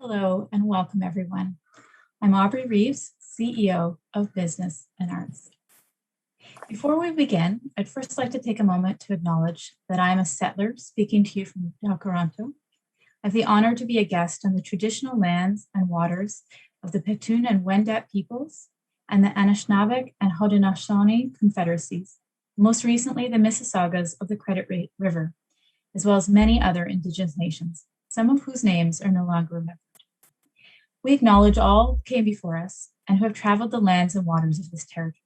Hello and welcome everyone. I'm Aubrey Reeves, CEO of Business and Arts. Before we begin, I'd first like to take a moment to acknowledge that I am a settler speaking to you from Toronto. I have the honor to be a guest on the traditional lands and waters of the Petun and Wendat peoples and the Anishinaabe and Haudenosaunee confederacies, most recently the Mississaugas of the Credit River, as well as many other Indigenous nations, some of whose names are no longer remembered. We acknowledge all who came before us and who have traveled the lands and waters of this territory.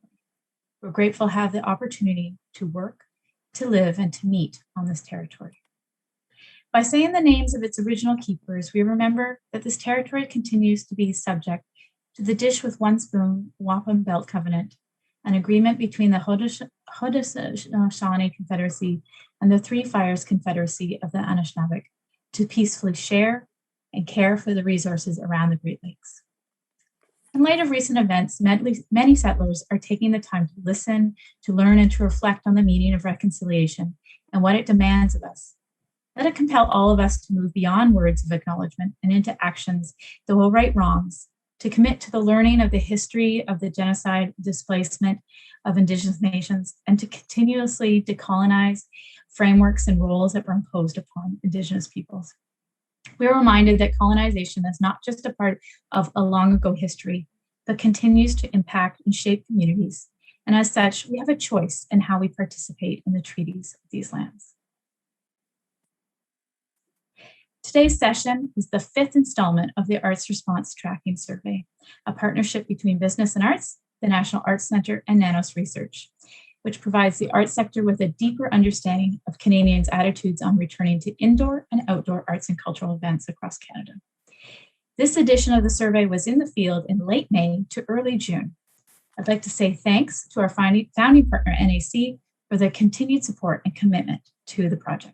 We're grateful to have the opportunity to work, to live, and to meet on this territory. By saying the names of its original keepers, we remember that this territory continues to be subject to the dish with one spoon, Wampum Belt Covenant, an agreement between the Haudenosaunee Confederacy and the Three Fires Confederacy of the Anishinaabe to peacefully share and care for the resources around the Great Lakes. In light of recent events, many settlers are taking the time to listen, to learn, and to reflect on the meaning of reconciliation and what it demands of us. Let it compel all of us to move beyond words of acknowledgement and into actions that will right wrongs, to commit to the learning of the history of the genocide, displacement of Indigenous nations, and to continuously decolonize frameworks and roles that were imposed upon Indigenous peoples. We are reminded that colonization is not just a part of a long ago history, but continues to impact and shape communities. And as such, we have a choice in how we participate in the treaties of these lands. Today's session is the fifth installment of the Arts Response Tracking Survey, a partnership between Business and Arts, the National Arts Centre, and Nanos Research, which provides the arts sector with a deeper understanding of Canadians' attitudes on returning to indoor and outdoor arts and cultural events across Canada. This edition of the survey was in the field in late May to early June. I'd like to say thanks to our founding partner, NAC, for their continued support and commitment to the project.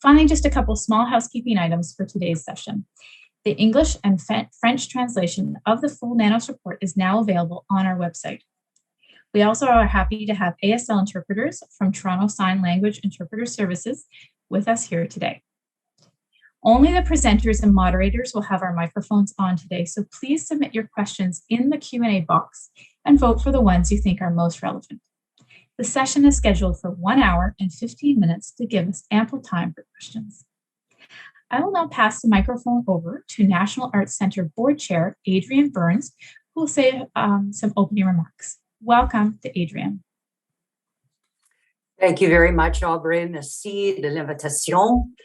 Finally, just a couple small housekeeping items for today's session. The English and French translation of the full Nanos report is now available on our website. We also are happy to have ASL interpreters from Toronto Sign Language Interpreter Services with us here today. Only the presenters and moderators will have our microphones on today, so please submit your questions in the Q&A box and vote for the ones you think are most relevant. The session is scheduled for 1 hour and 15 minutes to give us ample time for questions. I will now pass the microphone over to National Arts Centre Board Chair, Adrienne Burns, who will say some opening remarks. Welcome to Adrienne. Thank you very much, Aubrey. Merci de l'invitation.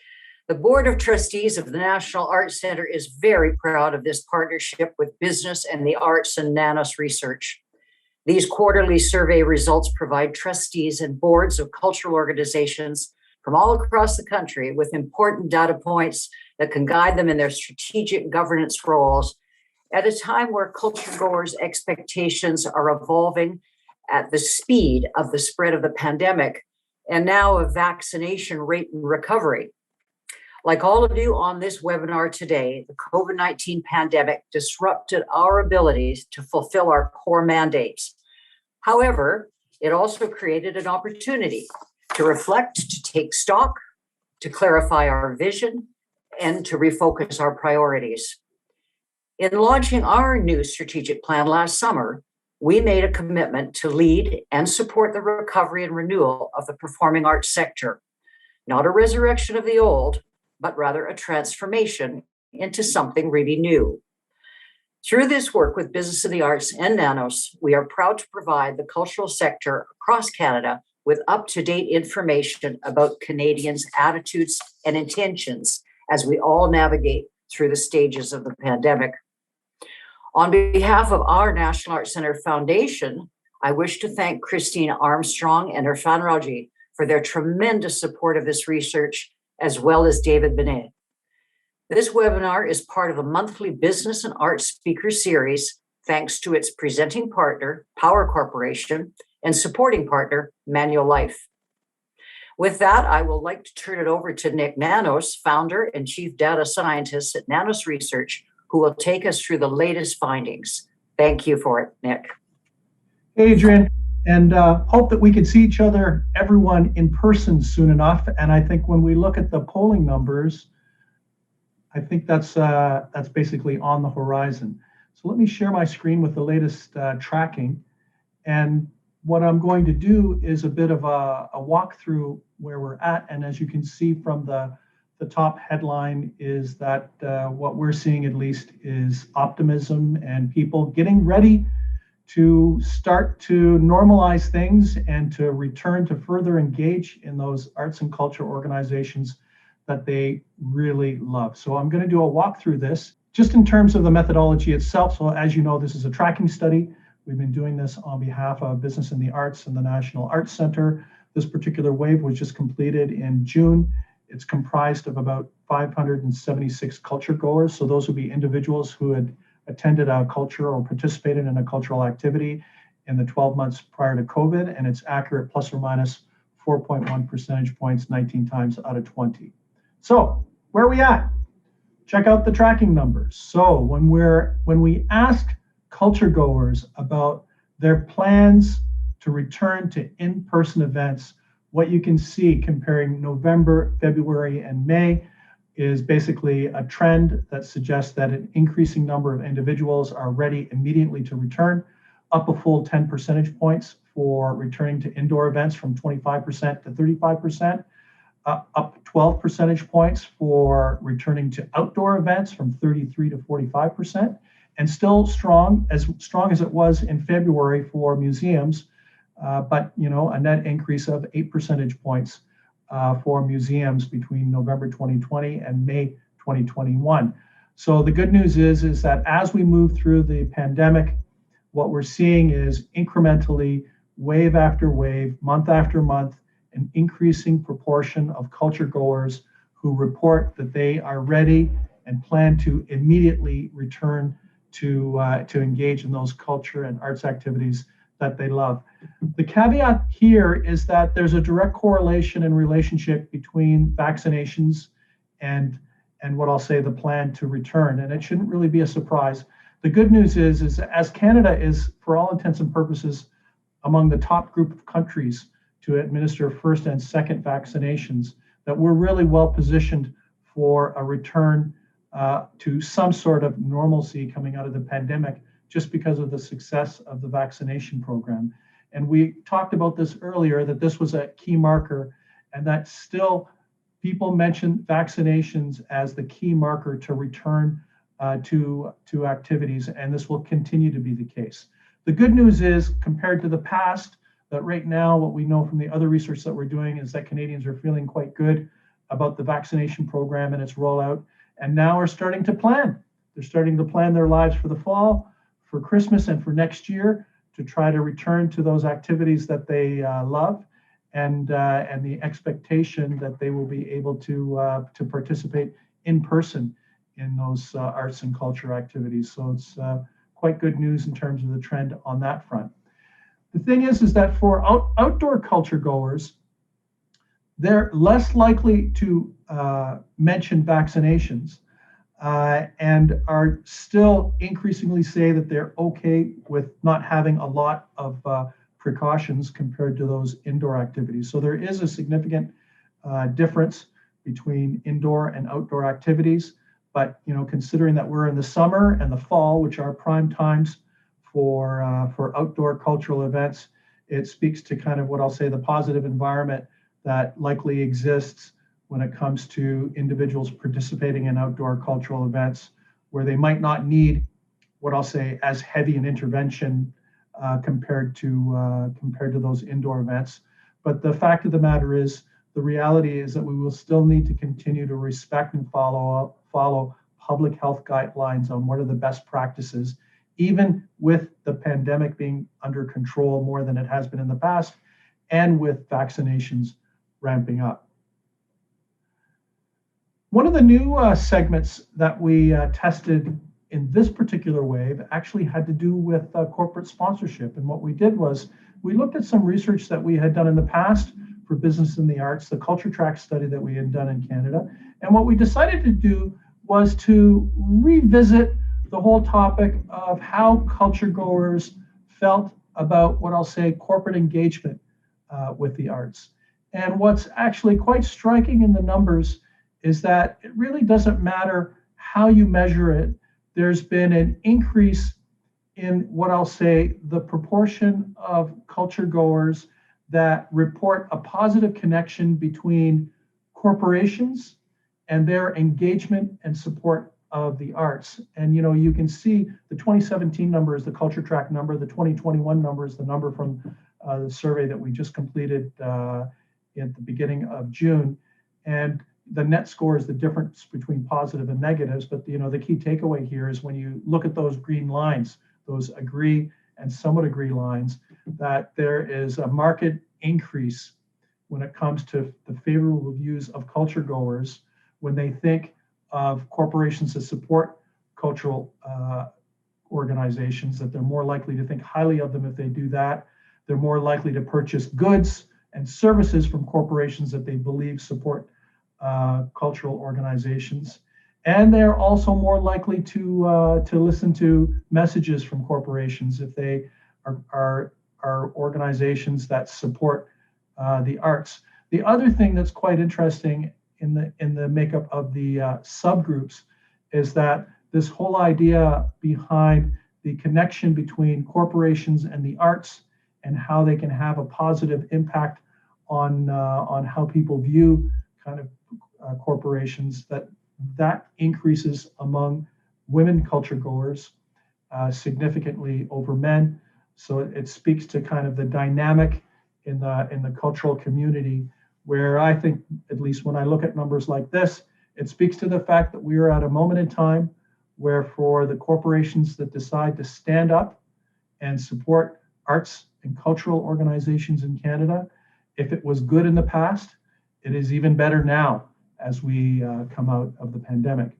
The Board of Trustees of the National Arts Centre is very proud of this partnership with Business and the Arts and Nanos Research. These quarterly survey results provide trustees and boards of cultural organizations from all across the country with important data points that can guide them in their strategic governance roles at a time where culture-goers' expectations are evolving at the speed of the spread of the pandemic and now of vaccination rate and recovery. Like all of you on this webinar today, the COVID-19 pandemic disrupted our abilities to fulfill our core mandates. However, it also created an opportunity to reflect, to take stock, to clarify our vision, and to refocus our priorities. In launching our new strategic plan last summer, we made a commitment to lead and support the recovery and renewal of the performing arts sector, not a resurrection of the old, but rather a transformation into something really new. Through this work with Business of the Arts and Nanos, we are proud to provide the cultural sector across Canada with up-to-date information about Canadians' attitudes and intentions as we all navigate through the stages of the pandemic. On behalf of our National Arts Centre Foundation, I wish to thank Christine Armstrong and her Fanraji for their tremendous support of this research, as well as David Benet. This webinar is part of a monthly business and arts speaker series, thanks to its presenting partner, Power Corporation, and supporting partner, Manual Life. With that, I would like to turn it over to Nick Nanos, founder and chief data scientist at Nanos Research, who will take us through the latest findings. Thank you for it, Nick. Hey, Adrienne, and hope that we can see each other, everyone in person soon enough. And I think when we look at the polling numbers, I think that's basically on the horizon. So let me share my screen with the latest tracking. And what I'm going to do is a bit of a walkthrough where we're at. And as you can see from the top headline is that what we're seeing at least is optimism and people getting ready to start to normalize things and to return to further engage in those arts and culture organizations that they really love. So I'm going to do a walk through this just in terms of the methodology itself. So as you know, this is a tracking study. We've been doing this on behalf of Business in the Arts and the National Arts Center. This particular wave was just completed in June. It's comprised of about 576 culture goers. So those would be individuals who had attended a culture or participated in a cultural activity in the 12 months prior to COVID, and it's accurate plus or minus 4.1 percentage points 19 times out of 20. So where are we at? Check out the tracking numbers. So when we ask culture goers about their plans to return to in-person events, what you can see comparing November, February, and May is basically a trend that suggests that an increasing number of individuals are ready immediately to return, up a full 10 percentage points for returning to indoor events from 25% to 35%, up 12 percentage points for returning to outdoor events from 33 to 45%, and still strong as it was in February for museums, but a net increase of 8 percentage points for museums between November 2020 and May 2021. So the good news is that as we move through the pandemic, what we're seeing is incrementally, wave after wave, month after month, an increasing proportion of culture goers who report that they are ready and plan to immediately return to engage in those culture and arts activities that they love. The caveat here is that there's a direct correlation and relationship between vaccinations and what I'll say the plan to return, and it shouldn't really be a surprise. The good news is as Canada is, for all intents and purposes, among the top group of countries to administer first and second vaccinations, that we're really well positioned for a return to some sort of normalcy coming out of the pandemic, just because of the success of the vaccination program. And we talked about this earlier, that this was a key marker, and that still people mention vaccinations as the key marker to return to activities, and this will continue to be the case. The good news is, compared to the past, that right now what we know from the other research that we're doing is that Canadians are feeling quite good about the vaccination program and its rollout, and now are starting to plan. They're starting to plan their lives for the fall, for Christmas, and for next year to try to return to those activities that they love, and the expectation that they will be able to participate in person in those arts and culture activities. So it's quite good news in terms of the trend on that front. The thing is that for outdoor culture goers, they're less likely to mention vaccinations and are still increasingly say that they're okay with not having a lot of precautions compared to those indoor activities. So there is a significant difference between indoor and outdoor activities. But considering that we're in the summer and the fall, which are prime times for outdoor cultural events, it speaks to kind of what I'll say the positive environment that likely exists when it comes to individuals participating in outdoor cultural events, where they might not need what I'll say as heavy an intervention compared to those indoor events. But the fact of the matter is, the reality is that we will still need to continue to respect and follow public health guidelines on what are the best practices, even with the pandemic being under control more than it has been in the past, and with vaccinations ramping up. One of the new segments that we tested in this particular wave actually had to do with corporate sponsorship. And what we did was we looked at some research that we had done in the past for Business in the Arts, the Culture Track study that we had done in Canada. And what we decided to do was to revisit the whole topic of how culture goers felt about what I'll say corporate engagement with the arts. And what's actually quite striking in the numbers is that it really doesn't matter how you measure it, there's been an increase in what I'll say the proportion of culture goers that report a positive connection between corporations and their engagement and support of the arts. And you can see the 2017 number is the Culture Track number, the 2021 number is the number from the survey that we just completed at the beginning of June. And the net score is the difference between positive and negatives. But the key takeaway here is when you look at those green lines, those agree and somewhat agree lines, that there is a marked increase when it comes to the favorable views of culture goers when they think of corporations that support cultural organizations, that they're more likely to think highly of them if they do that. They're more likely to purchase goods and services from corporations that they believe support cultural organizations. And they're also more likely to listen to messages from corporations if they are organizations that support the arts. The other thing that's quite interesting in the makeup of the subgroups is that this whole idea behind the connection between corporations and the arts and how they can have a positive impact on how people view kind of corporations, that increases among women culture goers significantly over men. So it speaks to kind of the dynamic in the cultural community, where I think, at least when I look at numbers like this, it speaks to the fact that we are at a moment in time where for the corporations that decide to stand up and support arts and cultural organizations in Canada, if it was good in the past, it is even better now as we come out of the pandemic.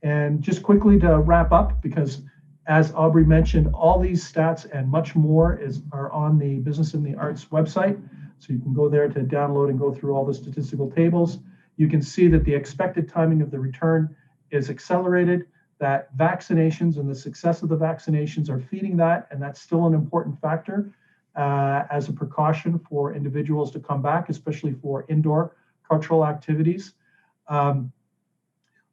And just quickly to wrap up, because as Aubrey mentioned, all these stats and much more are on the Business in the Arts website. So you can go there to download and go through all the statistical tables. You can see that the expected timing of the return is accelerated, that vaccinations and the success of the vaccinations are feeding that, and that's still an important factor as a precaution for individuals to come back, especially for indoor cultural activities.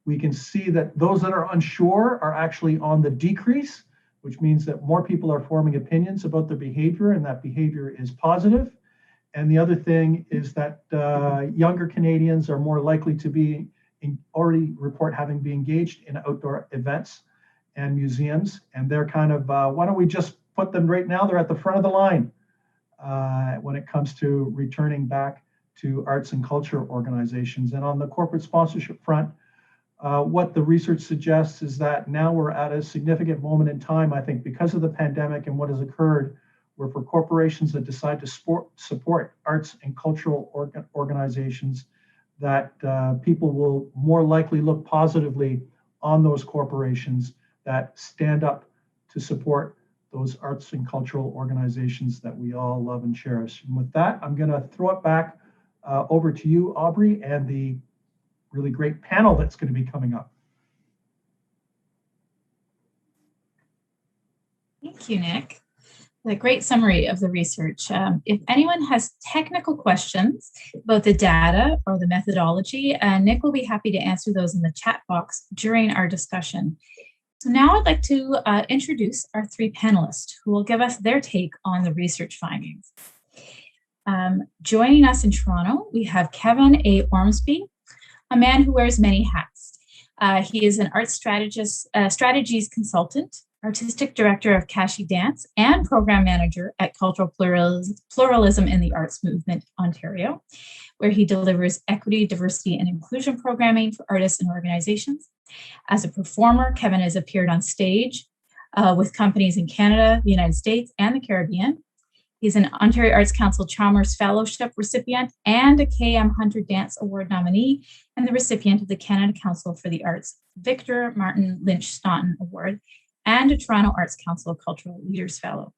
We can see that those that are unsure are actually on the decrease, which means that more people are forming opinions about their behavior, and that behavior is positive. And the other thing is that younger Canadians are more likely to already report having been engaged in outdoor events and museums. And they're kind of, why don't we just put them right now? They're at the front of the line when it comes to returning back to arts and culture organizations. And on the corporate sponsorship front, what the research suggests is that now we're at a significant moment in time, I think, because of the pandemic and what has occurred, where for corporations that decide to support arts and cultural organizations, that people will more likely look positively on those corporations that stand up to support those arts and cultural organizations that we all love and cherish. And with that, I'm going to throw it back over to you, Aubrey, and the really great panel that's going to be coming up. Thank you, Nick. A great summary of the research. If anyone has technical questions about the data or the methodology, Nick will be happy to answer those in the chat box during our discussion. So now I'd like to introduce our three panelists who will give us their take on the research findings. Joining us in Toronto, we have Kevin A. Ormsby, a man who wears many hats. He is an art strategies consultant, artistic director of KasheDance, and program manager at Cultural Pluralism in the Arts Movement, Ontario, where he delivers equity, diversity, and inclusion programming for artists and organizations. As a performer, Kevin has appeared on stage with companies in Canada, the United States, and the Caribbean. He's an Ontario Arts Council Chalmers Fellowship recipient and a KM Hunter Dance Award nominee, and the recipient of the Canada Council for the Arts Victor Martin Lynch Staunton Award, and a Toronto Arts Council Cultural Leaders Fellow.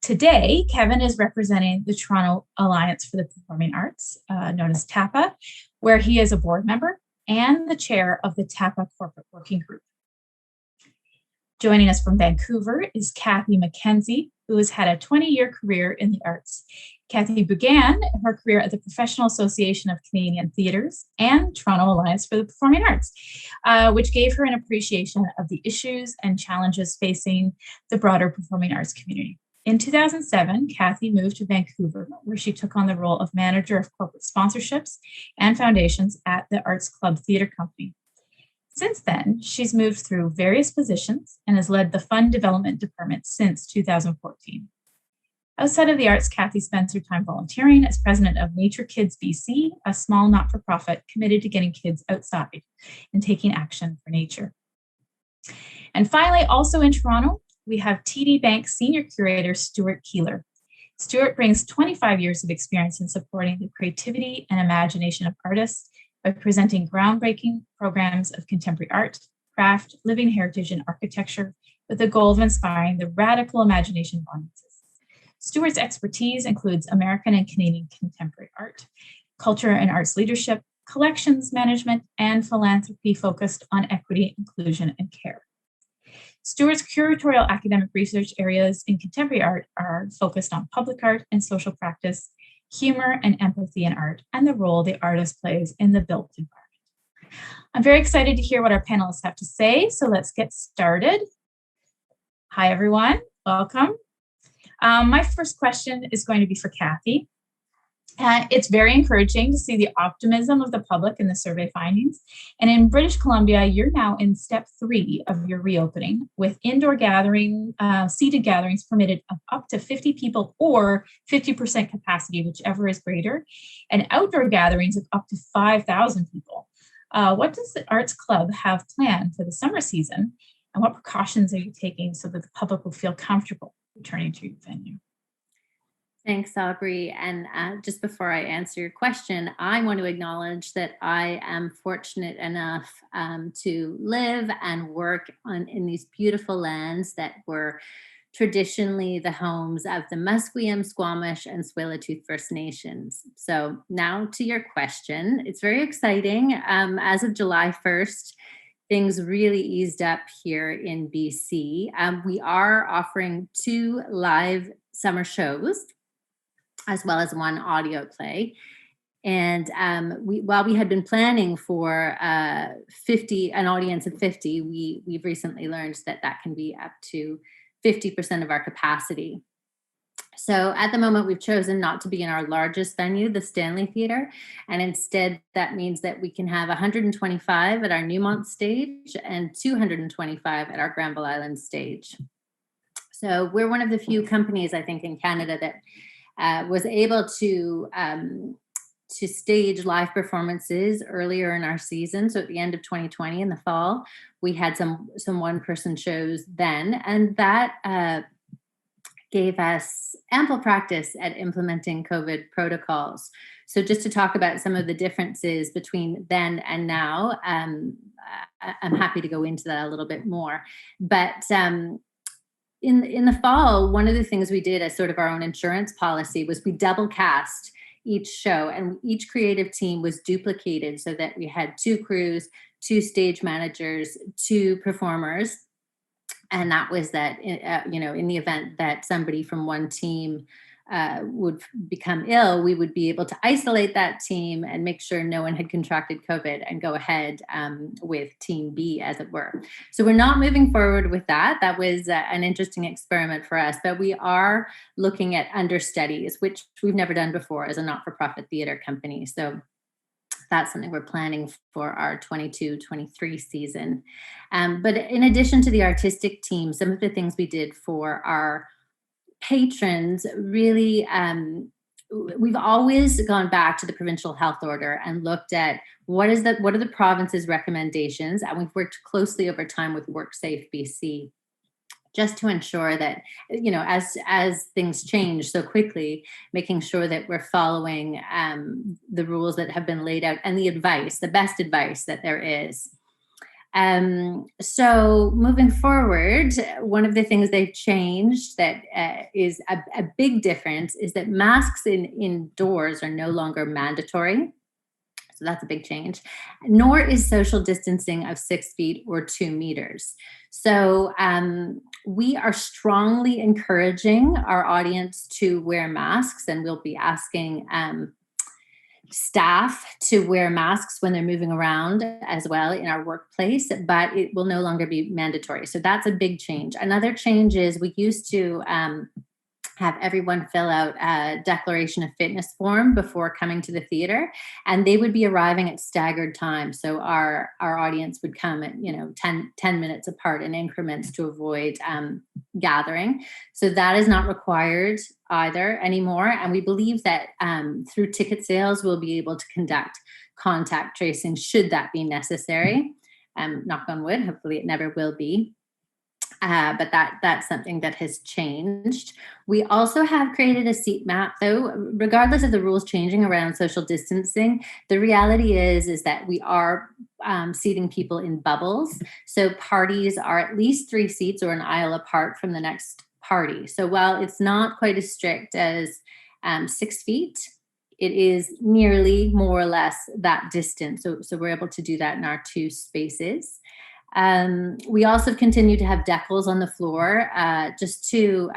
Today, Kevin is representing the Toronto Alliance for the Performing Arts, known as TAPA, where he is a board member and the chair of the TAPA Corporate Working Group. Joining us from Vancouver is Kathy Mckenzie, who has had a 20-year career in the arts. Kathy began her career at the Professional Association of Canadian Theatres and Toronto Alliance for the Performing Arts, which gave her an appreciation of the issues and challenges facing the broader performing arts community. In 2007, Kathy moved to Vancouver, where she took on the role of manager of corporate sponsorships and foundations at the Arts Club Theatre Company. Since then, she's moved through various positions and has led the fund development department since 2014. Outside of the arts, Kathy spends her time volunteering as president of Nature Kids BC, a small not-for-profit committed to getting kids outside and taking action for nature. And finally, also in Toronto, we have TD Bank Senior Curator Stuart Keeler. Stuart brings 25 years of experience in supporting the creativity and imagination of artists by presenting groundbreaking programs of contemporary art, craft, living heritage, and architecture with the goal of inspiring the radical imagination of audiences. Stuart's expertise includes American and Canadian contemporary art, culture and arts leadership, collections management, and philanthropy focused on equity, inclusion, and care. Stuart's curatorial academic research areas in contemporary art are focused on public art and social practice, humor and empathy in art, and the role the artist plays in the built environment. I'm very excited to hear what our panelists have to say, so let's get started. Hi, everyone. Welcome. My first question is going to be for Kathy. It's very encouraging to see the optimism of the public in the survey findings. And in British Columbia, you're now in step 3 of your reopening with indoor gathering, seated gatherings permitted of up to 50 people or 50% capacity, whichever is greater, and outdoor gatherings of up to 5,000 people. What does the Arts Club have planned for the summer season? And what precautions are you taking so that the public will feel comfortable returning to your venue? Thanks, Aubrey. And just before I answer your question, I want to acknowledge that I am fortunate enough to live and work in these beautiful lands that were traditionally the homes of the Musqueam, Squamish, and Tsleil-Waututh First Nations. So now to your question, it's very exciting. As of July 1st, things really eased up here in BC. We are offering 2 live summer shows, as well as 1 audio play. And while we had been planning for an audience of 50, we've recently learned that can be up to 50% of our capacity. So at the moment, we've chosen not to be in our largest venue, the Stanley Theatre, and instead that means that we can have 125 at our Newmont stage and 225 at our Granville Island stage. So we're one of the few companies, I think, in Canada that was able to stage live performances earlier in our season. So at the end of 2020 in the fall, we had some one-person shows then, and that gave us ample practice at implementing COVID protocols. So just to talk about some of the differences between then and now, I'm happy to go into that a little bit more. But in the fall, one of the things we did as sort of our own insurance policy was we double cast each show, and each creative team was duplicated so that we had 2 crews, 2 stage managers, 2 performers. And that was that, in the event that somebody from one team would become ill, we would be able to isolate that team and make sure no one had contracted COVID and go ahead with team B, as it were. So we're not moving forward with that. That was an interesting experiment for us, but we are looking at understudies, which we've never done before as a not-for-profit theater company. So that's something we're planning for our 22-23 season. But in addition to the artistic team, some of the things we did for our patrons, really, we've always gone back to the provincial health order and looked at what are the province's recommendations, and we've worked closely over time with WorkSafe BC, just to ensure that, as things change so quickly, making sure that we're following the rules that have been laid out and the best advice that there is. So moving forward, one of the things they've changed that is a big difference is that masks indoors are no longer mandatory. So that's a big change. Nor is social distancing of 6 feet or 2 meters. So we are strongly encouraging our audience to wear masks, and we'll be asking staff to wear masks when they're moving around as well in our workplace, but it will no longer be mandatory. So that's a big change. Another change is we used to have everyone fill out a declaration of fitness form before coming to the theater, and they would be arriving at staggered times. So our audience would come at 10 minutes apart in increments to avoid gathering. So that is not required either anymore. And we believe that through ticket sales, we'll be able to conduct contact tracing should that be necessary. Knock on wood, hopefully it never will be. But that's something that has changed. We also have created a seat map, though, regardless of the rules changing around social distancing. The reality is that we are seating people in bubbles. So parties are at least 3 seats or an aisle apart from the next party. So while it's not quite as strict as 6 feet, it is nearly more or less that distance. So we're able to do that in our 2 spaces. We also continue to have decals on the floor just to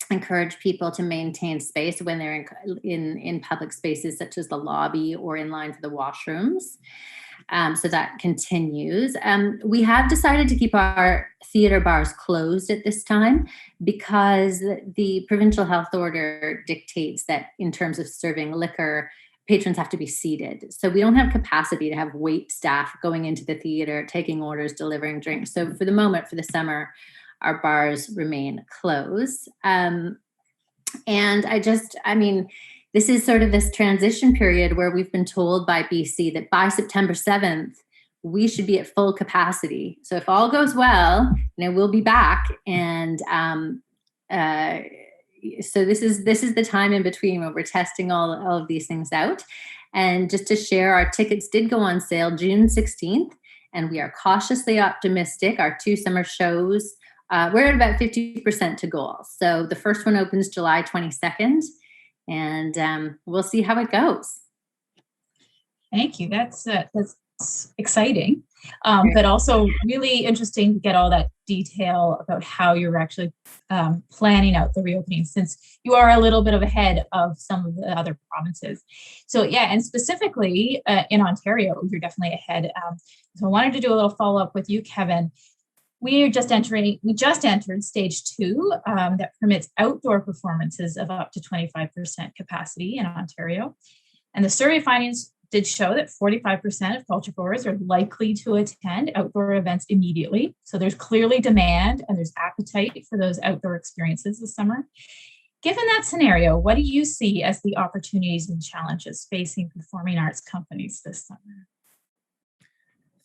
encourage people to maintain space when they're in public spaces such as the lobby or in line for the washrooms. So that continues. We have decided to keep our theater bars closed at this time because the provincial health order dictates that in terms of serving liquor, patrons have to be seated. So we don't have capacity to have wait staff going into the theater, taking orders, delivering drinks. So for the moment, for the summer, our bars remain closed. And this is sort of this transition period where we've been told by BC that by September 7th, we should be at full capacity. So if all goes well, we'll be back. And so this is the time in between where we're testing all of these things out. And just to share, our tickets did go on sale June 16th, and we are cautiously optimistic. Our 2 summer shows, we're at about 50% to goal. So the first one opens July 22nd, and we'll see how it goes. Thank you. That's exciting, but also really interesting to get all that detail about how you're actually planning out the reopening, since you are a little bit of ahead of some of the other provinces. So yeah, and specifically in Ontario, you're definitely ahead. So I wanted to do a little follow up with you, Kevin. We just entered stage 2 that permits outdoor performances of up to 25% capacity in Ontario. And the survey findings did show that 45% of culture goers are likely to attend outdoor events immediately. So there's clearly demand and there's appetite for those outdoor experiences this summer. Given that scenario, what do you see as the opportunities and challenges facing performing arts companies this summer?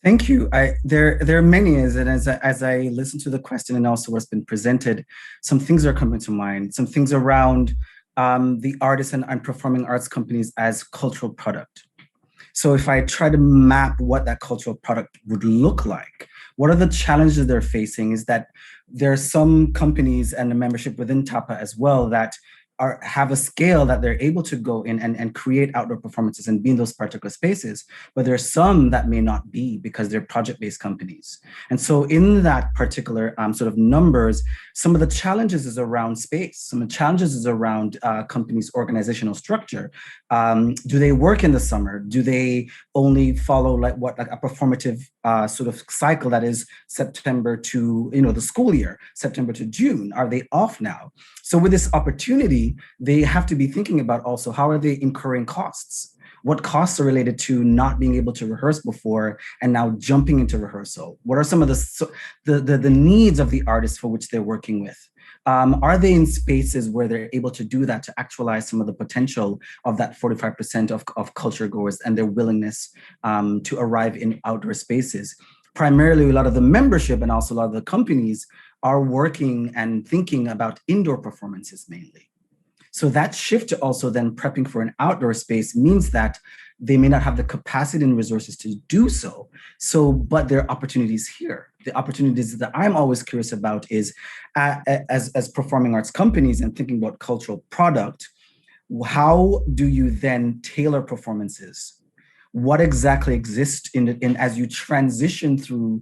Thank you. There are many, and as I listen to the question and also what's been presented, some things are coming to mind. Some things around the artists and performing arts companies as cultural product. So if I try to map what that cultural product would look like, what are the challenges they're facing is that there are some companies and the membership within TAPA as well that have a scale that they're able to go in and create outdoor performances and be in those particular spaces, but there are some that may not be because they're project-based companies. And so in that particular sort of numbers, some of the challenges is around space, some of the challenges is around companies' organizational structure. Do they work in the summer? Do they only follow like a performative sort of cycle that is September to, the school year, September to June? Are they off now? So with this opportunity, they have to be thinking about also how are they incurring costs? What costs are related to not being able to rehearse before and now jumping into rehearsal? What are some of the needs of the artists for which they're working with? Are they in spaces where they're able to do that to actualize some of the potential of that 45% of culture goers and their willingness to arrive in outdoor spaces? Primarily, a lot of the membership and also a lot of the companies are working and thinking about indoor performances mainly. So that shift to also then prepping for an outdoor space means that they may not have the capacity and resources to do so. But there are opportunities here. The opportunities that I'm always curious about is as performing arts companies and thinking about cultural product, how do you then tailor performances? what exactly exists in as you transition through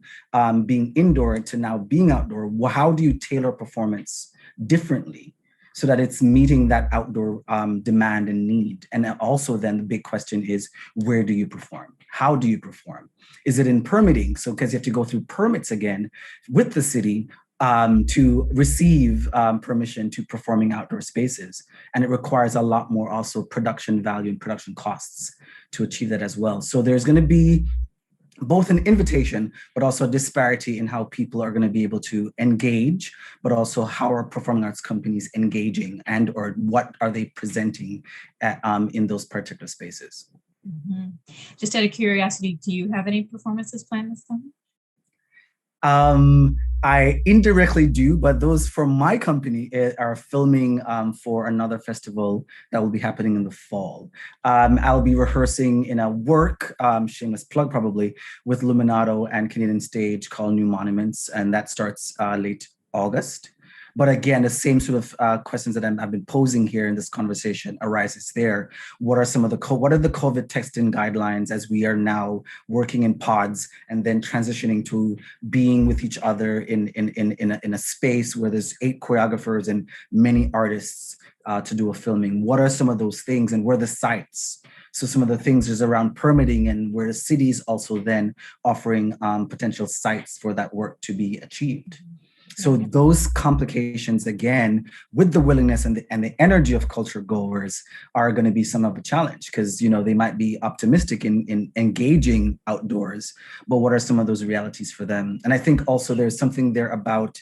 being indoor to now being outdoor? How do you tailor performance differently so that it's meeting that outdoor demand and need? And also then the big question is, where do you perform? How do you perform? Is it in permitting? So because you have to go through permits again with the city to receive permission to performing outdoor spaces. And it requires a lot more also production value and production costs to achieve that as well. So there's going to be both an invitation, but also a disparity in how people are going to be able to engage, but also how are performing arts companies engaging and or what are they presenting in those particular spaces. Mm-hmm. Just out of curiosity, do you have any performances planned this summer? I indirectly do, but those from my company are filming for another festival that will be happening in the fall. I'll be rehearsing in a work, shameless plug probably, with Luminato and Canadian Stage called New Monuments, and that starts late August. But again, the same sort of questions that I've been posing here in this conversation arises there. What are some of the what are the COVID testing guidelines as we are now working in pods and then transitioning to being with each other in a space where there's 8 choreographers and many artists to do a filming? What are some of those things and where are the sites? So some of the things is around permitting and where the city is also then offering potential sites for that work to be achieved. So those complications, again, with the willingness and the energy of culture goers are going to be some of a challenge because, you know, they might be optimistic in engaging outdoors, but what are some of those realities for them? And I think also there's something there about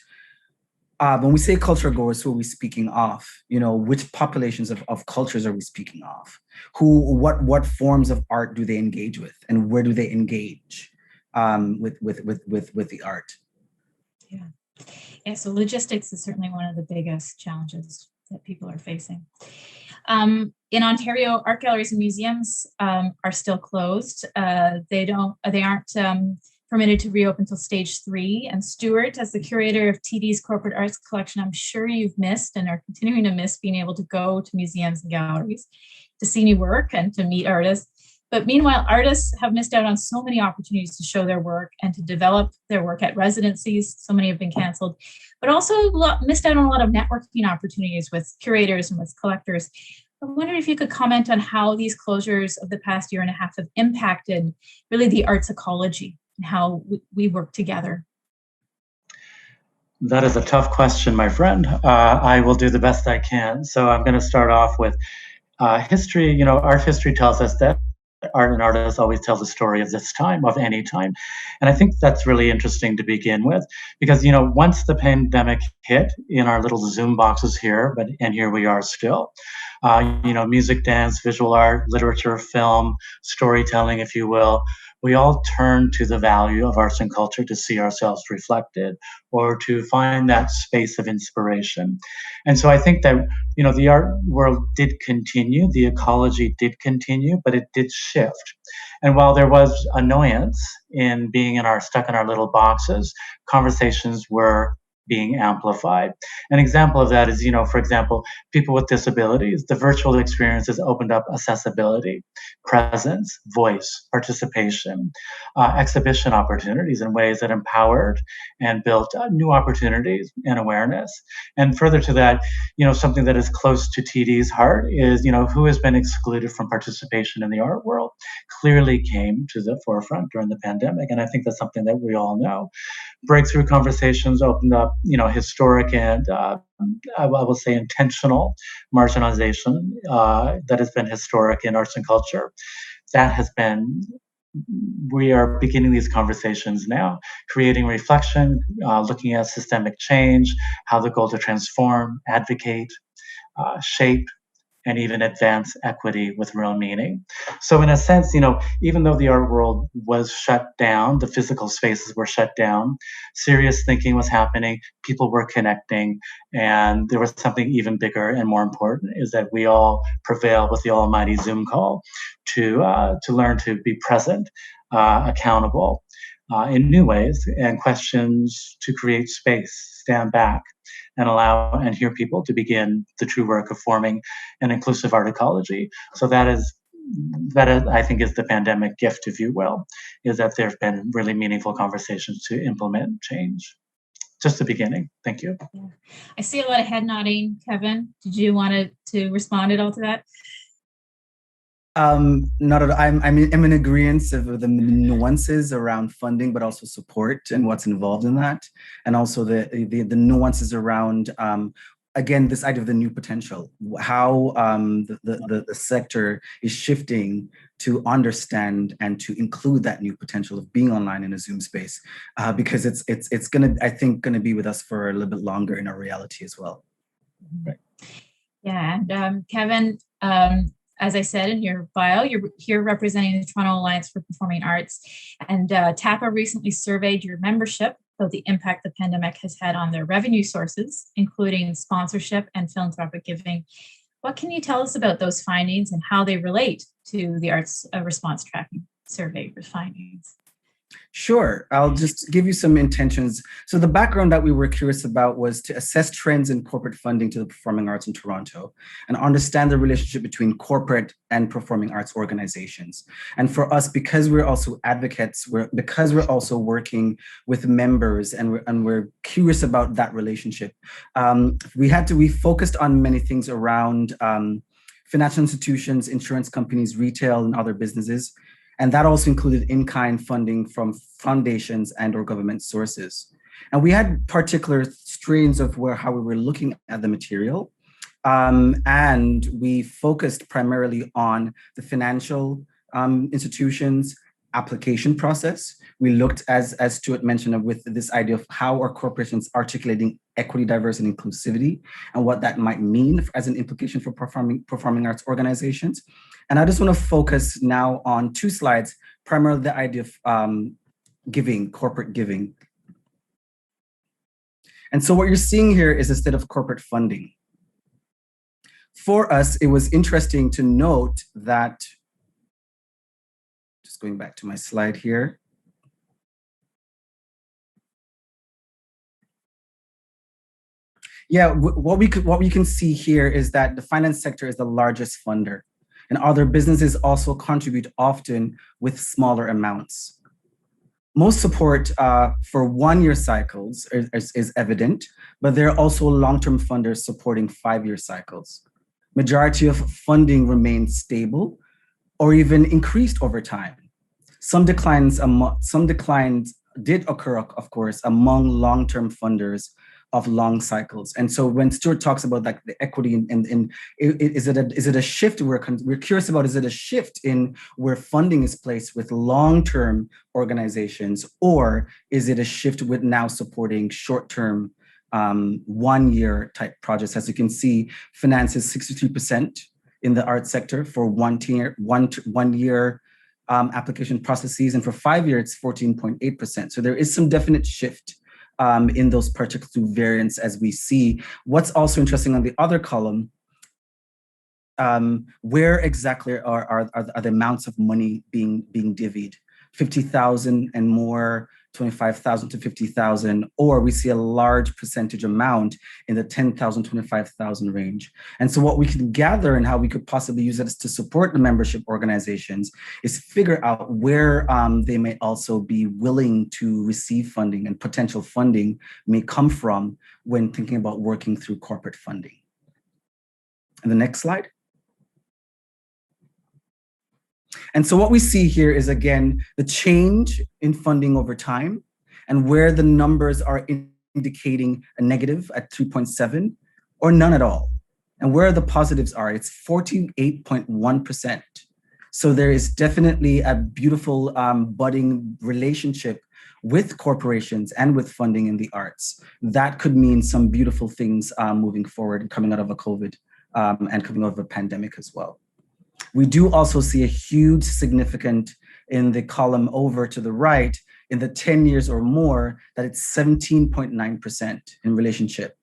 when we say culture goers, who are we speaking of? You know, which populations of cultures are we speaking of? What forms of art do they engage with, and where do they engage with the art? Yeah. Yeah, so logistics is certainly one of the biggest challenges that people are facing. In Ontario, art galleries and museums are still closed. They aren't permitted to reopen until stage 3. And Stuart, as the curator of TD's corporate arts collection, I'm sure you've missed and are continuing to miss being able to go to museums and galleries to see new work and to meet artists. But meanwhile, artists have missed out on so many opportunities to show their work and to develop their work at residencies. So many have been canceled, but also missed out on a lot of networking opportunities with curators and with collectors. I wondered if you could comment on how these closures of the past year and a half have impacted really the arts ecology and how we work together. That is a tough question, my friend. I will do the best I can. So I'm going to start off with history. You know, art history tells us that art and artists always tell the story of this time, of any time. And I think that's really interesting to begin with, because, you know, once the pandemic hit in our little Zoom boxes here, and here we are still, you know, music, dance, visual art, literature, film, storytelling, if you will, we all turn to the value of arts and culture to see ourselves reflected or to find that space of inspiration. And so I think that, you know, the art world did continue, the ecology did continue, but it did shift. And while there was annoyance in being stuck in our little boxes, conversations were being amplified. An example of that is, you know, for example, people with disabilities, the virtual experiences opened up accessibility, presence, voice, participation, exhibition opportunities in ways that empowered and built new opportunities and awareness. And further to that, you know, something that is close to TD's heart is, you know, who has been excluded from participation in the art world clearly came to the forefront during the pandemic. And I think that's something that we all know. Breakthrough conversations opened up, you know, historic and I will say intentional marginalization that has been historic in arts and culture. That has been, we are beginning these conversations now, creating reflection, looking at systemic change, how the goal to transform, advocate, shape, and even advance equity with real meaning. So in a sense, you know, even though the art world was shut down, the physical spaces were shut down, serious thinking was happening, people were connecting, and there was something even bigger and more important, is that we all prevail with the almighty Zoom call to learn to be present, accountable in new ways, and questions to create space, stand back, and allow and hear people to begin the true work of forming an inclusive art ecology. So that is I think is the pandemic gift, if you will, is that there have been really meaningful conversations to implement change. Just the beginning. Thank you. Yeah. I see a lot of head nodding. Kevin, did you want to respond at all to that? Not at all. I'm in agreement of the nuances around funding, but also support and what's involved in that, and also the nuances around again, this idea of the new potential, how the sector is shifting to understand and to include that new potential of being online in a Zoom space, because it's gonna, I think, gonna be with us for a little bit longer in our reality as well. Right. Yeah, and Kevin, as I said in your bio, you're here representing the Toronto Alliance for Performing Arts, and TAPA recently surveyed your membership about the impact the pandemic has had on their revenue sources, including sponsorship and philanthropic giving. What can you tell us about those findings and how they relate to the Arts Response Tracking Survey findings? Sure, I'll just give you some intentions. So the background that we were curious about was to assess trends in corporate funding to the performing arts in Toronto and understand the relationship between corporate and performing arts organizations. And for us, because we're also advocates, because we're also working with members and we're curious about that relationship, we focused on many things around financial institutions, insurance companies, retail, and other businesses. And that also included in-kind funding from foundations and or government sources. And we had particular strains of how we were looking at the material. And we focused primarily on the financial institutions application process. We looked, as Stuart mentioned, with this idea of how are corporations articulating equity, diversity, and inclusivity, and what that might mean as an implication for performing arts organizations. And I just want to focus now on two slides, primarily the idea of giving, corporate giving. And so what you're seeing here is a state of corporate funding. For us, it was interesting to note that, just going back to my slide here. Yeah, what we can see here is that the finance sector is the largest funder, and other businesses also contribute often with smaller amounts. Most support for one-year cycles is evident, but there are also long-term funders supporting 5-year cycles. Majority of funding remains stable or even increased over time. Some declines did occur, of course, among long-term funders of long cycles. And so when Stuart talks about like the equity is it a shift we're curious about, is it a shift in where funding is placed with long-term organizations, or is it a shift with now supporting short-term 1-year type projects? As you can see, finance is 63% in the arts sector for one year application processes, and for 5 years, it's 14.8%. So there is some definite shift in those particular variants as we see. What's also interesting on the other column, where exactly are the amounts of money being divvied? 50,000 and more, 25,000 to 50,000, or we see a large percentage amount in the 10,000, 25,000 range. And so what we can gather and how we could possibly use it to support the membership organizations is figure out where they may also be willing to receive funding and potential funding may come from when thinking about working through corporate funding. And the next slide. And so what we see here is, again, the change in funding over time and where the numbers are indicating a negative at 2.7 or none at all. And where the positives are, it's 48.1%. So there is definitely a beautiful budding relationship with corporations and with funding in the arts. That could mean some beautiful things moving forward, coming out of a COVID and coming out of a pandemic as well. We do also see a huge significant in the column over to the right, in the 10 years or more, that it's 17.9% in relationship.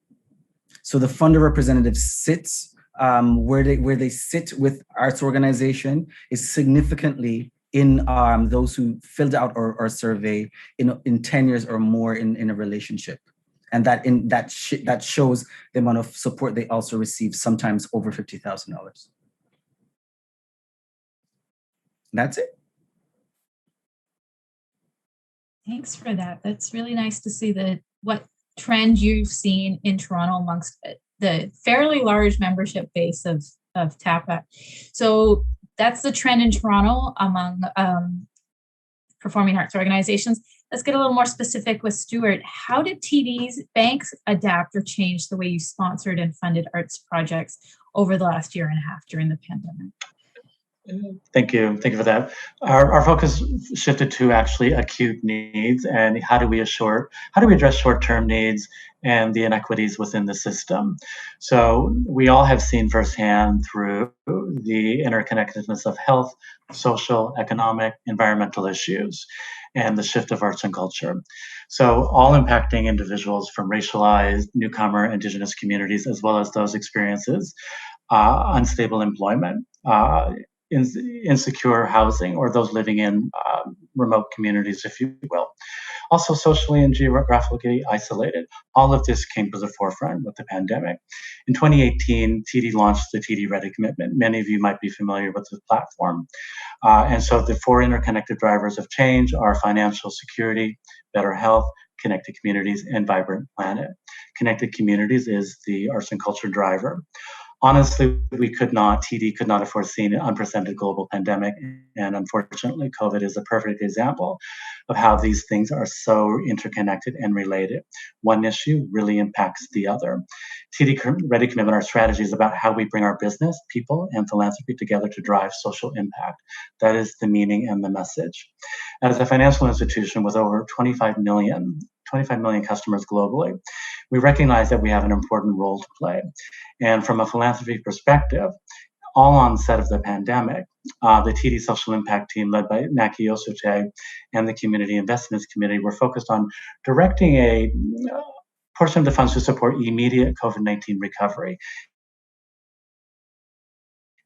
So the funder representative sits where they sit with arts organization is significantly in those who filled out our survey in 10 years or more in a relationship. And that shows the amount of support they also receive, sometimes over $50,000. That's it. Thanks for that. That's really nice to see what trend you've seen in Toronto amongst the fairly large membership base of TAPA. So that's the trend in Toronto among performing arts organizations. Let's get a little more specific with Stuart. How did TD's banks adapt or change the way you sponsored and funded arts projects over the last year and a half during the pandemic? Thank you for that. Our focus shifted to actually acute needs and how do we address short-term needs and the inequities within the system. So we all have seen firsthand through the interconnectedness of health, social, economic, environmental issues, and the shift of arts and culture. So all impacting individuals from racialized, newcomer, Indigenous communities, as well as those experiences unstable employment, insecure housing, or those living in remote communities, if you will. Also socially and geographically isolated. All of this came to the forefront with the pandemic. In 2018, TD launched the TD Ready Commitment. Many of you might be familiar with the platform. And so the 4 interconnected drivers of change are financial security, better health, connected communities, and vibrant planet. Connected communities is the arts and culture driver. Honestly, TD could not have foreseen an unprecedented global pandemic. And unfortunately, COVID is a perfect example of how these things are so interconnected and related. One issue really impacts the other. TD Ready Commitment, our strategy is about how we bring our business, people, and philanthropy together to drive social impact. That is the meaning and the message. As a financial institution with over 25 million customers globally, we recognize that we have an important role to play. And from a philanthropy perspective, all onset of the pandemic, the TD Social Impact team led by Naki Yosuche and the Community Investments Committee were focused on directing a portion of the funds to support immediate COVID-19 recovery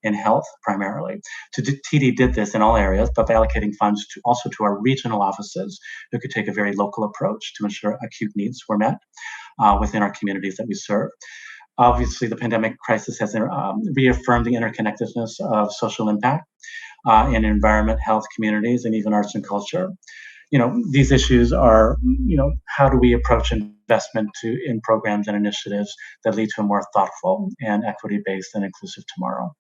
in health primarily. TD did this in all areas, but by allocating funds also to our regional offices who could take a very local approach to ensure acute needs were met within our communities that we serve. Obviously, the pandemic crisis has reaffirmed the interconnectedness of social impact in environment, health, communities, and even arts and culture. These issues are, how do we approach investment in programs and initiatives that lead to a more thoughtful and equity-based and inclusive tomorrow?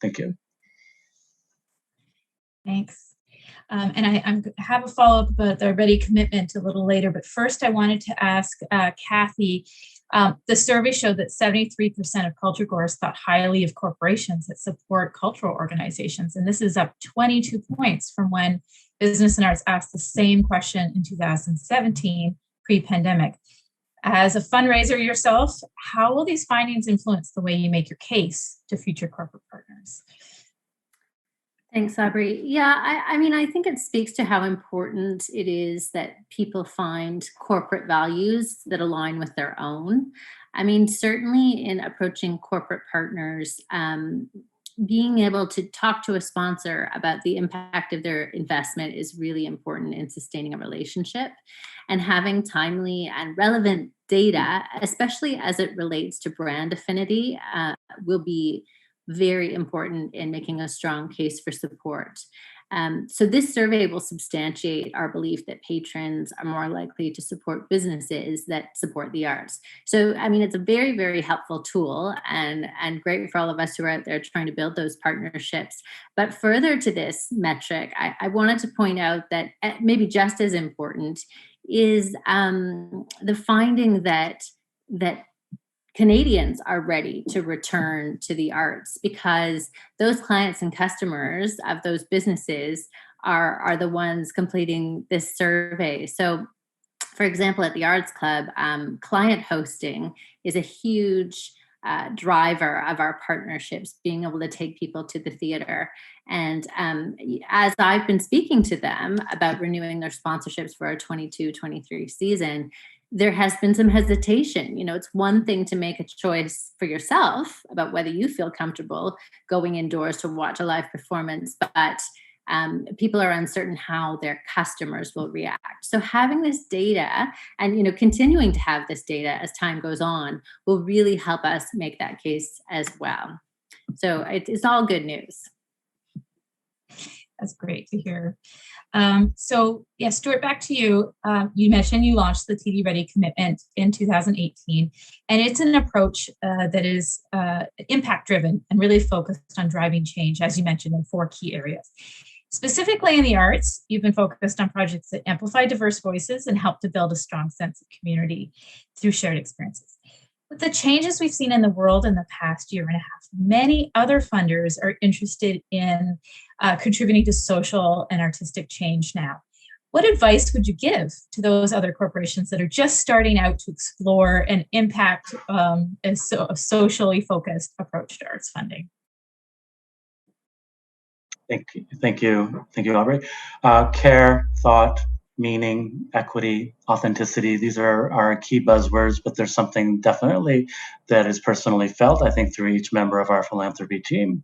Thank you. Thanks. And I have a follow-up about the Ready Commitment a little later, but first I wanted to ask Kathy, the survey showed that 73% of culture goers thought highly of corporations that support cultural organizations, and this is up 22 points from when Business and Arts asked the same question in 2017, pre-pandemic. As a fundraiser yourself, how will these findings influence the way you make your case to future corporate partners? Thanks, Aubrey. Yeah, I think it speaks to how important it is that people find corporate values that align with their own. Certainly in approaching corporate partners, being able to talk to a sponsor about the impact of their investment is really important in sustaining a relationship, and having timely and relevant data, especially as it relates to brand affinity, will be very important in making a strong case for support. So this survey will substantiate our belief that patrons are more likely to support businesses that support the arts. So, it's a very, very helpful tool and great for all of us who are out there trying to build those partnerships. But further to this metric, I wanted to point out that maybe just as important is the finding that Canadians are ready to return to the arts, because those clients and customers of those businesses are the ones completing this survey. So, for example, at the Arts Club, client hosting is a huge driver of our partnerships, being able to take people to the theater. And as I've been speaking to them about renewing their sponsorships for our 22-23 season, there has been some hesitation. It's one thing to make a choice for yourself about whether you feel comfortable going indoors to watch a live performance, but people are uncertain how their customers will react. So having this data and continuing to have this data as time goes on will really help us make that case as well. So it's all good news. That's great to hear. So yeah, Stuart, back to you. You mentioned you launched the TD Ready commitment in 2018, and it's an approach that is impact driven and really focused on driving change, as you mentioned, in 4 key areas. Specifically in the arts, you've been focused on projects that amplify diverse voices and help to build a strong sense of community through shared experiences. With the changes we've seen in the world in the past year and a half, many other funders are interested in contributing to social and artistic change now. What advice would you give to those other corporations that are just starting out to explore and impact a socially focused approach to arts funding? Thank you, Aubrey. Care, thought, meaning, equity, authenticity. These are our key buzzwords, but there's something definitely that is personally felt, I think, through each member of our philanthropy team.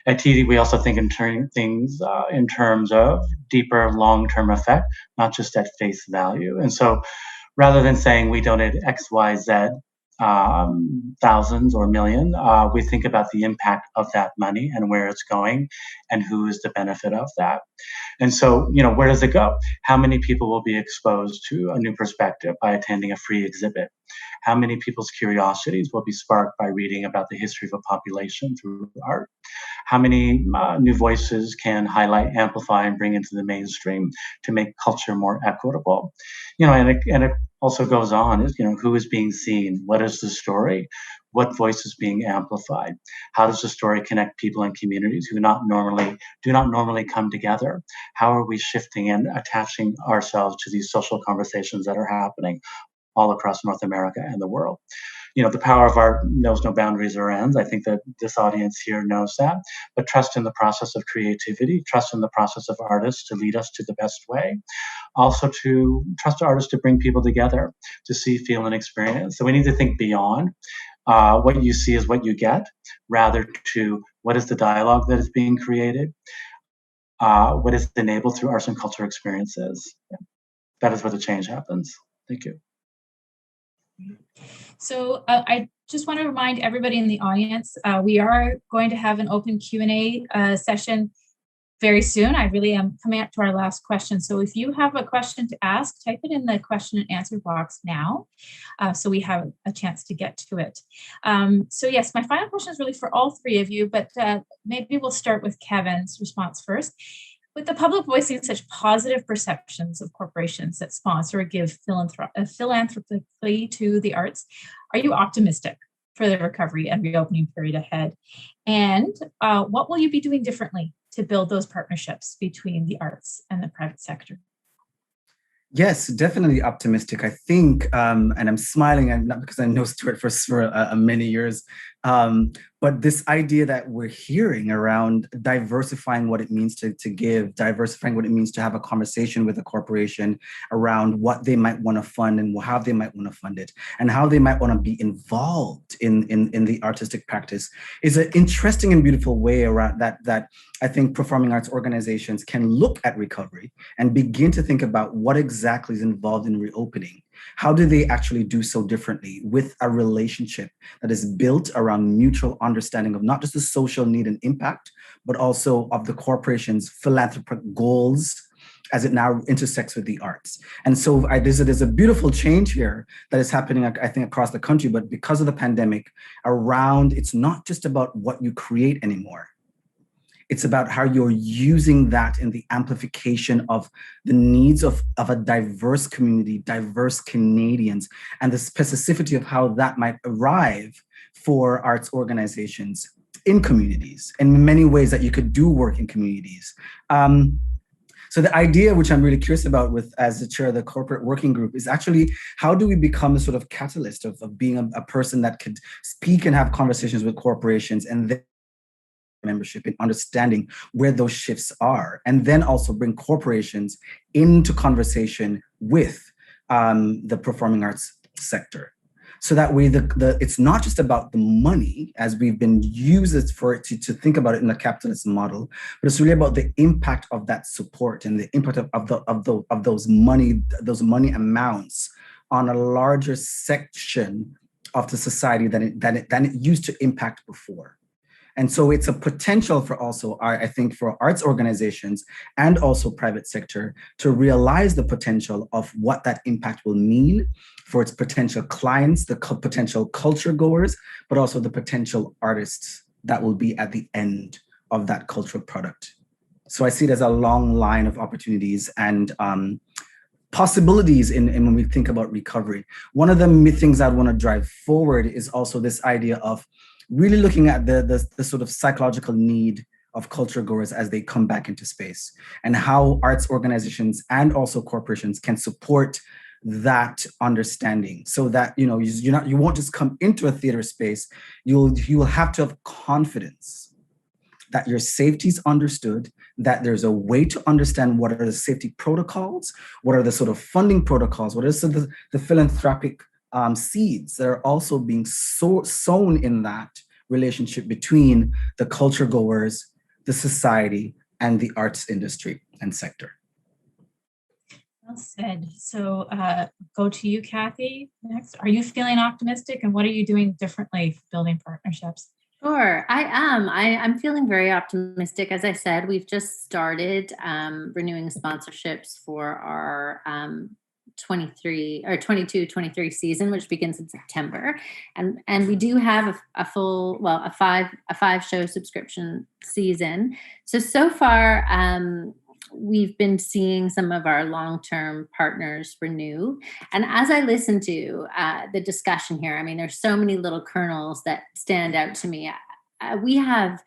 At TD, we also think in things in terms of deeper long-term effect, not just at face value. And so rather than saying we donate X, Y, Z, thousands or million, we think about the impact of that money and where it's going and who is the benefit of that. And so, where does it go? How many people will be exposed to a new perspective by attending a free exhibit? How many people's curiosities will be sparked by reading about the history of a population through art? How many new voices can highlight, amplify, and bring into the mainstream to make culture more equitable? And it also goes on is, who is being seen? What is the story? What voice is being amplified? How does the story connect people and communities who do not normally come together? How are we shifting and attaching ourselves to these social conversations that are happening all across North America and the world? The power of art knows no boundaries or ends. I think that this audience here knows that. But trust in the process of creativity, trust in the process of artists to lead us to the best way. Also to trust artists to bring people together, to see, feel, and experience. So we need to think beyond what you see is what you get, rather to what is the dialogue that is being created, what is enabled through arts and culture experiences. Yeah. That is where the change happens. Thank you. So I just want to remind everybody in the audience, we are going to have an open Q&A session very soon. I really am coming up to our last question. So if you have a question to ask, type it in the question and answer box now, so we have a chance to get to it. So yes, my final question is really for all 3 of you, but maybe we'll start with Kevin's response first. With the public voicing such positive perceptions of corporations that sponsor or give philanthropically to the arts, are you optimistic for the recovery and reopening period ahead? And what will you be doing differently to build those partnerships between the arts and the private sector? Yes, definitely optimistic. I think, and I'm smiling, and not because I know Stuart for many years, but this idea that we're hearing around diversifying what it means to give, diversifying what it means to have a conversation with a corporation around what they might want to fund and how they might want to fund it, and how they might want to be involved in the artistic practice is an interesting and beautiful way around that I think performing arts organizations can look at recovery and begin to think about what exactly is involved in reopening. How do they actually do so differently with a relationship that is built around mutual understanding of not just the social need and impact, but also of the corporation's philanthropic goals as it now intersects with the arts. And so there's a beautiful change here that is happening, I think, across the country, but because of the pandemic around, it's not just about what you create anymore. It's about how you're using that in the amplification of the needs of a diverse community, diverse Canadians, and the specificity of how that might arrive for arts organizations in communities, in many ways that you could do work in communities. So the idea, which I'm really curious about as the chair of the corporate working group, is actually how do we become a sort of catalyst of being a person that could speak and have conversations with corporations and then membership in understanding where those shifts are, and then also bring corporations into conversation with the performing arts sector. So that way, it's not just about the money, as we've been used for it to think about it in the capitalist model, but it's really about the impact of that support and the impact of those money amounts on a larger section of the society than it used to impact before. And so it's a potential for also, I think, for arts organizations and also private sector to realize the potential of what that impact will mean for its potential clients, the potential culture goers, but also the potential artists that will be at the end of that cultural product. So I see it as a long line of opportunities and possibilities in when we think about recovery. One of the things I want to drive forward is also this idea of really looking at the sort of psychological need of culture goers as they come back into space, and how arts organizations and also corporations can support that understanding, so that you won't just come into a theater space. You will have to have confidence that your safety is understood, that there's a way to understand what are the safety protocols, what are the sort of funding protocols, what is the philanthropic seeds that are also being sown in that relationship between the culture goers, the society, and the arts industry and sector. Well said. So go to you, Kathy, next. Are you feeling optimistic, and what are you doing differently for building partnerships? Sure, I am. I'm feeling very optimistic. As I said, we've just started renewing sponsorships for our 22-23 season, which begins in September, and we do have a five show subscription season. So far, we've been seeing some of our long-term partners renew. And as I listen to the discussion here, I mean, there's so many little kernels that stand out to me. We have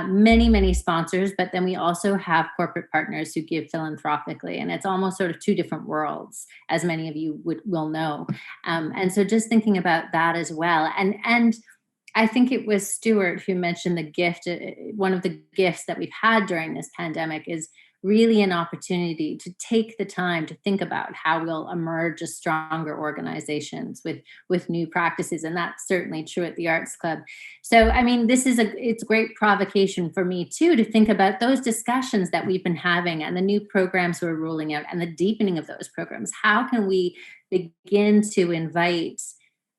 many sponsors, but then we also have corporate partners who give philanthropically, and it's almost sort of two different worlds, as many of you will know. And so just thinking about that as well. And I think it was Stuart who mentioned the gift. One of the gifts that we've had during this pandemic is really an opportunity to take the time to think about how we'll emerge as stronger organizations with new practices. And that's certainly true at the Arts Club. So, I mean, it's a great provocation for me too, to think about those discussions that we've been having and the new programs we're rolling out and the deepening of those programs. How can we begin to invite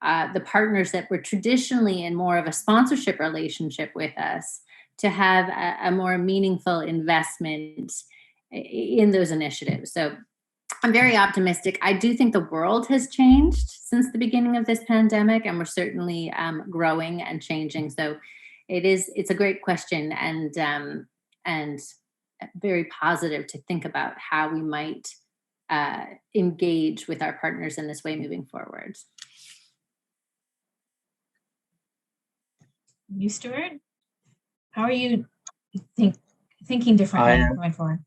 the partners that were traditionally in more of a sponsorship relationship with us to have a more meaningful investment in those initiatives. So I'm very optimistic. I do think the world has changed since the beginning of this pandemic, and we're certainly growing and changing. So it's a great question, and very positive to think about how we might engage with our partners in this way moving forward. You, Stuart? How are you thinking differently going forward?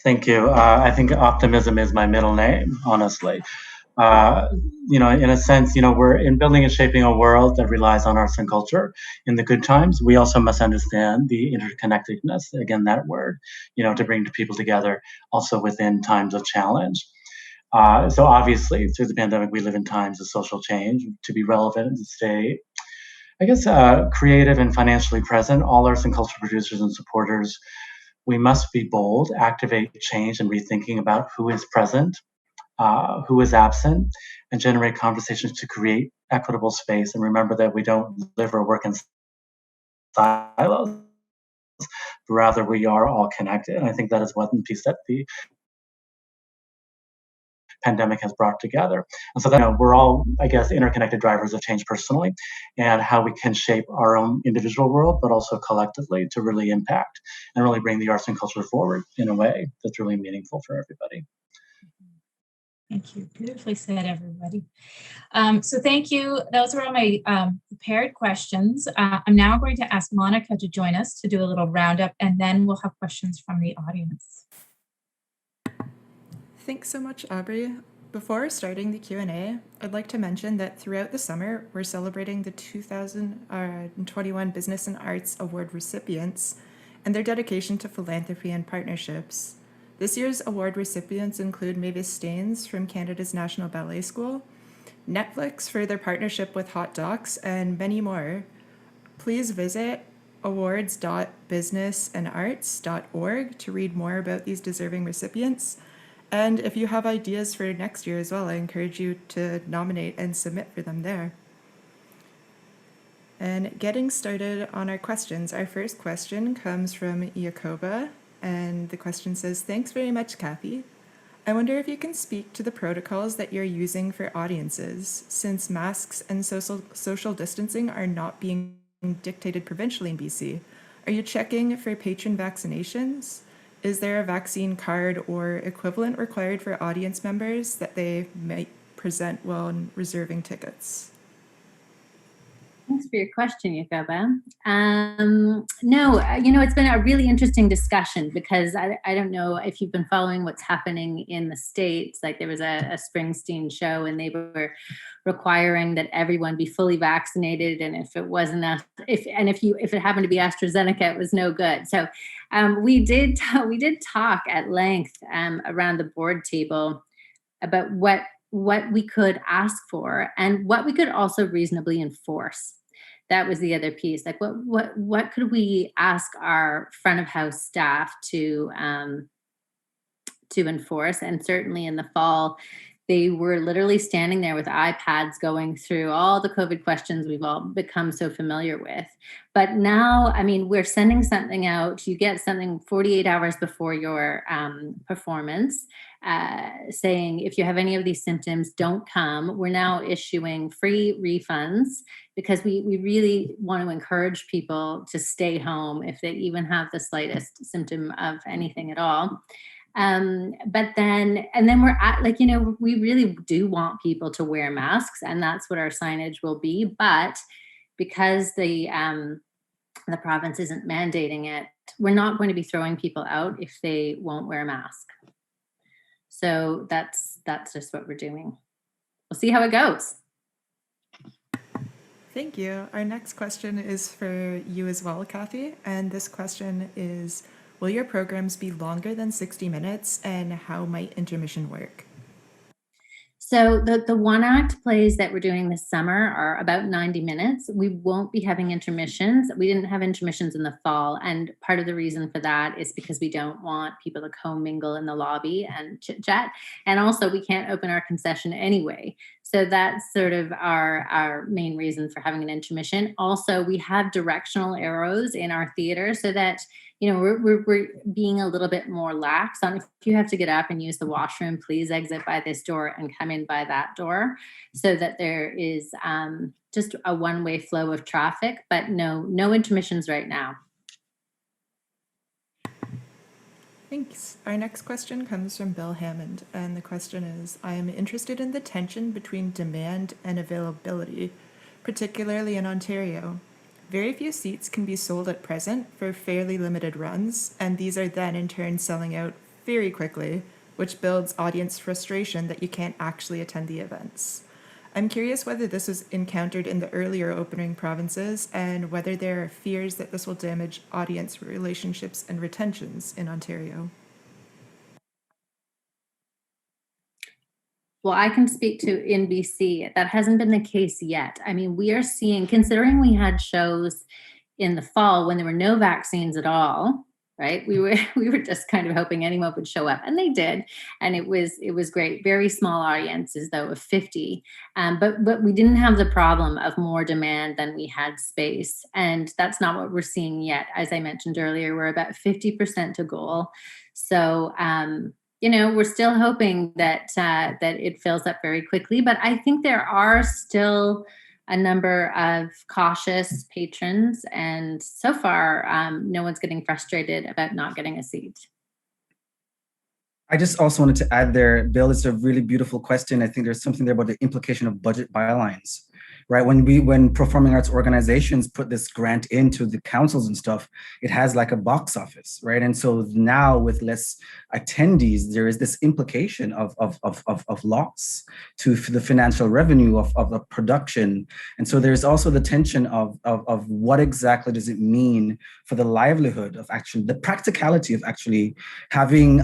Thank you. I think optimism is my middle name, honestly. In a sense, we're in building and shaping a world that relies on arts and culture in the good times. We also must understand the interconnectedness, again, that word, to bring people together also within times of challenge. So obviously, through the pandemic, we live in times of social change. To be relevant and to stay, I guess, creative and financially present, all arts and culture producers and supporters, we must be bold, activate change and rethinking about who is present, who is absent, and generate conversations to create equitable space. And remember that we don't live or work in silos, but rather we are all connected. And I think that is one piece that the pandemic has brought together. And so that we're all, I guess, interconnected drivers of change personally, and how we can shape our own individual world, but also collectively to really impact and really bring the arts and culture forward in a way that's really meaningful for everybody. Thank you. Beautifully said, everybody. So thank you. Those were all my prepared questions. I'm now going to ask Monica to join us to do a little roundup, and then we'll have questions from the audience. Thanks so much, Aubrey. Before starting the Q&A, I'd like to mention that throughout the summer, we're celebrating the 2021 Business and Arts Award recipients and their dedication to philanthropy and partnerships. This year's award recipients include Mavis Staines from Canada's National Ballet School, Netflix for their partnership with Hot Docs, and many more. Please visit awards.businessandarts.org to read more about these deserving recipients. And if you have ideas for next year as well, I encourage you to nominate and submit for them there. And getting started on our questions, our first question comes from Jacoba, and the question says, thanks very much, Kathy. I wonder if you can speak to the protocols that you're using for audiences, since masks and social distancing are not being dictated provincially in BC. Are you checking for patron vaccinations? Is there a vaccine card or equivalent required for audience members that they might present while reserving tickets? Thanks for your question, Jacoba. No, it's been a really interesting discussion because I don't know if you've been following what's happening in the States. Like there was a Springsteen show and they were requiring that everyone be fully vaccinated, and if it wasn't if it happened to be AstraZeneca, it was no good. So we did talk at length around the board table about what we could ask for and what we could also reasonably enforce. That was the other piece. Like what could we ask our front of house staff to enforce? And certainly in the fall, they were literally standing there with iPads going through all the COVID questions we've all become so familiar with. But now, I mean, we're sending something out. You get something 48 hours before your performance saying, if you have any of these symptoms, don't come. We're now issuing free refunds because we really want to encourage people to stay home if they even have the slightest symptom of anything at all. But then we're at we really do want people to wear masks, and that's what our signage will be. But because the province isn't mandating it, we're not going to be throwing people out if they won't wear a mask. So that's just what we're doing. We'll see how it goes. Thank you. Our next question is for you as well, Kathy. And this question is, will your programs be longer than 60 minutes, and how might intermission work? So the one-act plays that we're doing this summer are about 90 minutes. We won't be having intermissions. We didn't have intermissions in the fall, and part of the reason for that is because we don't want people to commingle in the lobby and chit-chat, and also we can't open our concession anyway. So that's sort of our main reason for having an intermission. Also, we have directional arrows in our theater so that we're being a little bit more lax on if you have to get up and use the washroom, please exit by this door and come in by that door, so that there is just a one-way flow of traffic, but no intermissions right now. Thanks. Our next question comes from Bill Hammond, and the question is, I am interested in the tension between demand and availability, particularly in Ontario. Very few seats can be sold at present for fairly limited runs, and these are then in turn selling out very quickly, which builds audience frustration that you can't actually attend the events. I'm curious whether this was encountered in the earlier opening provinces and whether there are fears that this will damage audience relationships and retentions in Ontario. Well, I can speak to in BC. That hasn't been the case yet. I mean, we are seeing, considering we had shows in the fall when there were no vaccines at all, right? We were just kind of hoping anyone would show up, and they did, and it was great. Very small audiences though, of 50, but we didn't have the problem of more demand than we had space, and that's not what we're seeing yet. As I mentioned earlier, we're about 50% to goal, so. We're still hoping that it fills up very quickly, but I think there are still a number of cautious patrons, and so far, no one's getting frustrated about not getting a seat. I just also wanted to add there, Bill, it's a really beautiful question. I think there's something there about the implication of budget bylines, right? When performing arts organizations put this grant into the councils and stuff, it has like a box office, right? And so now with less attendees, there is this implication of loss to the financial revenue of the production. And so there's also the tension of what exactly does it mean for the livelihood of actually, the practicality of actually having,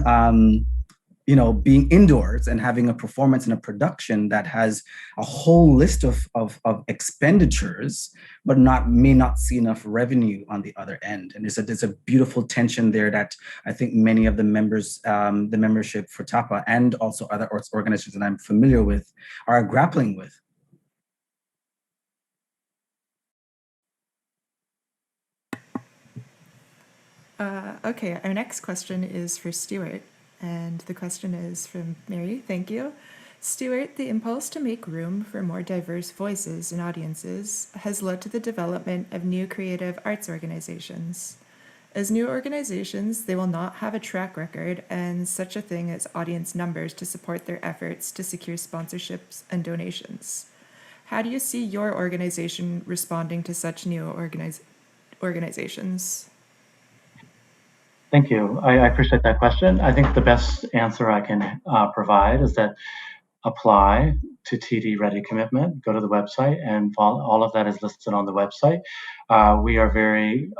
being indoors and having a performance and a production that has a whole list of expenditures, but may not see enough revenue on the other end. And there's a beautiful tension there that I think many of the members, the membership for TAPA and also other arts organizations that I'm familiar with are grappling with. Okay, our next question is for Stuart, and the question is from Mary. Thank you. Stuart, the impulse to make room for more diverse voices and audiences has led to the development of new creative arts organizations. As new organizations, they will not have a track record and such a thing as audience numbers to support their efforts to secure sponsorships and donations. How do you see your organization responding to such new organizations? Thank you. I appreciate that question. I think the best answer I can provide is that apply to TD Ready Commitment, go to the website, and all of that is listed on the website. We are very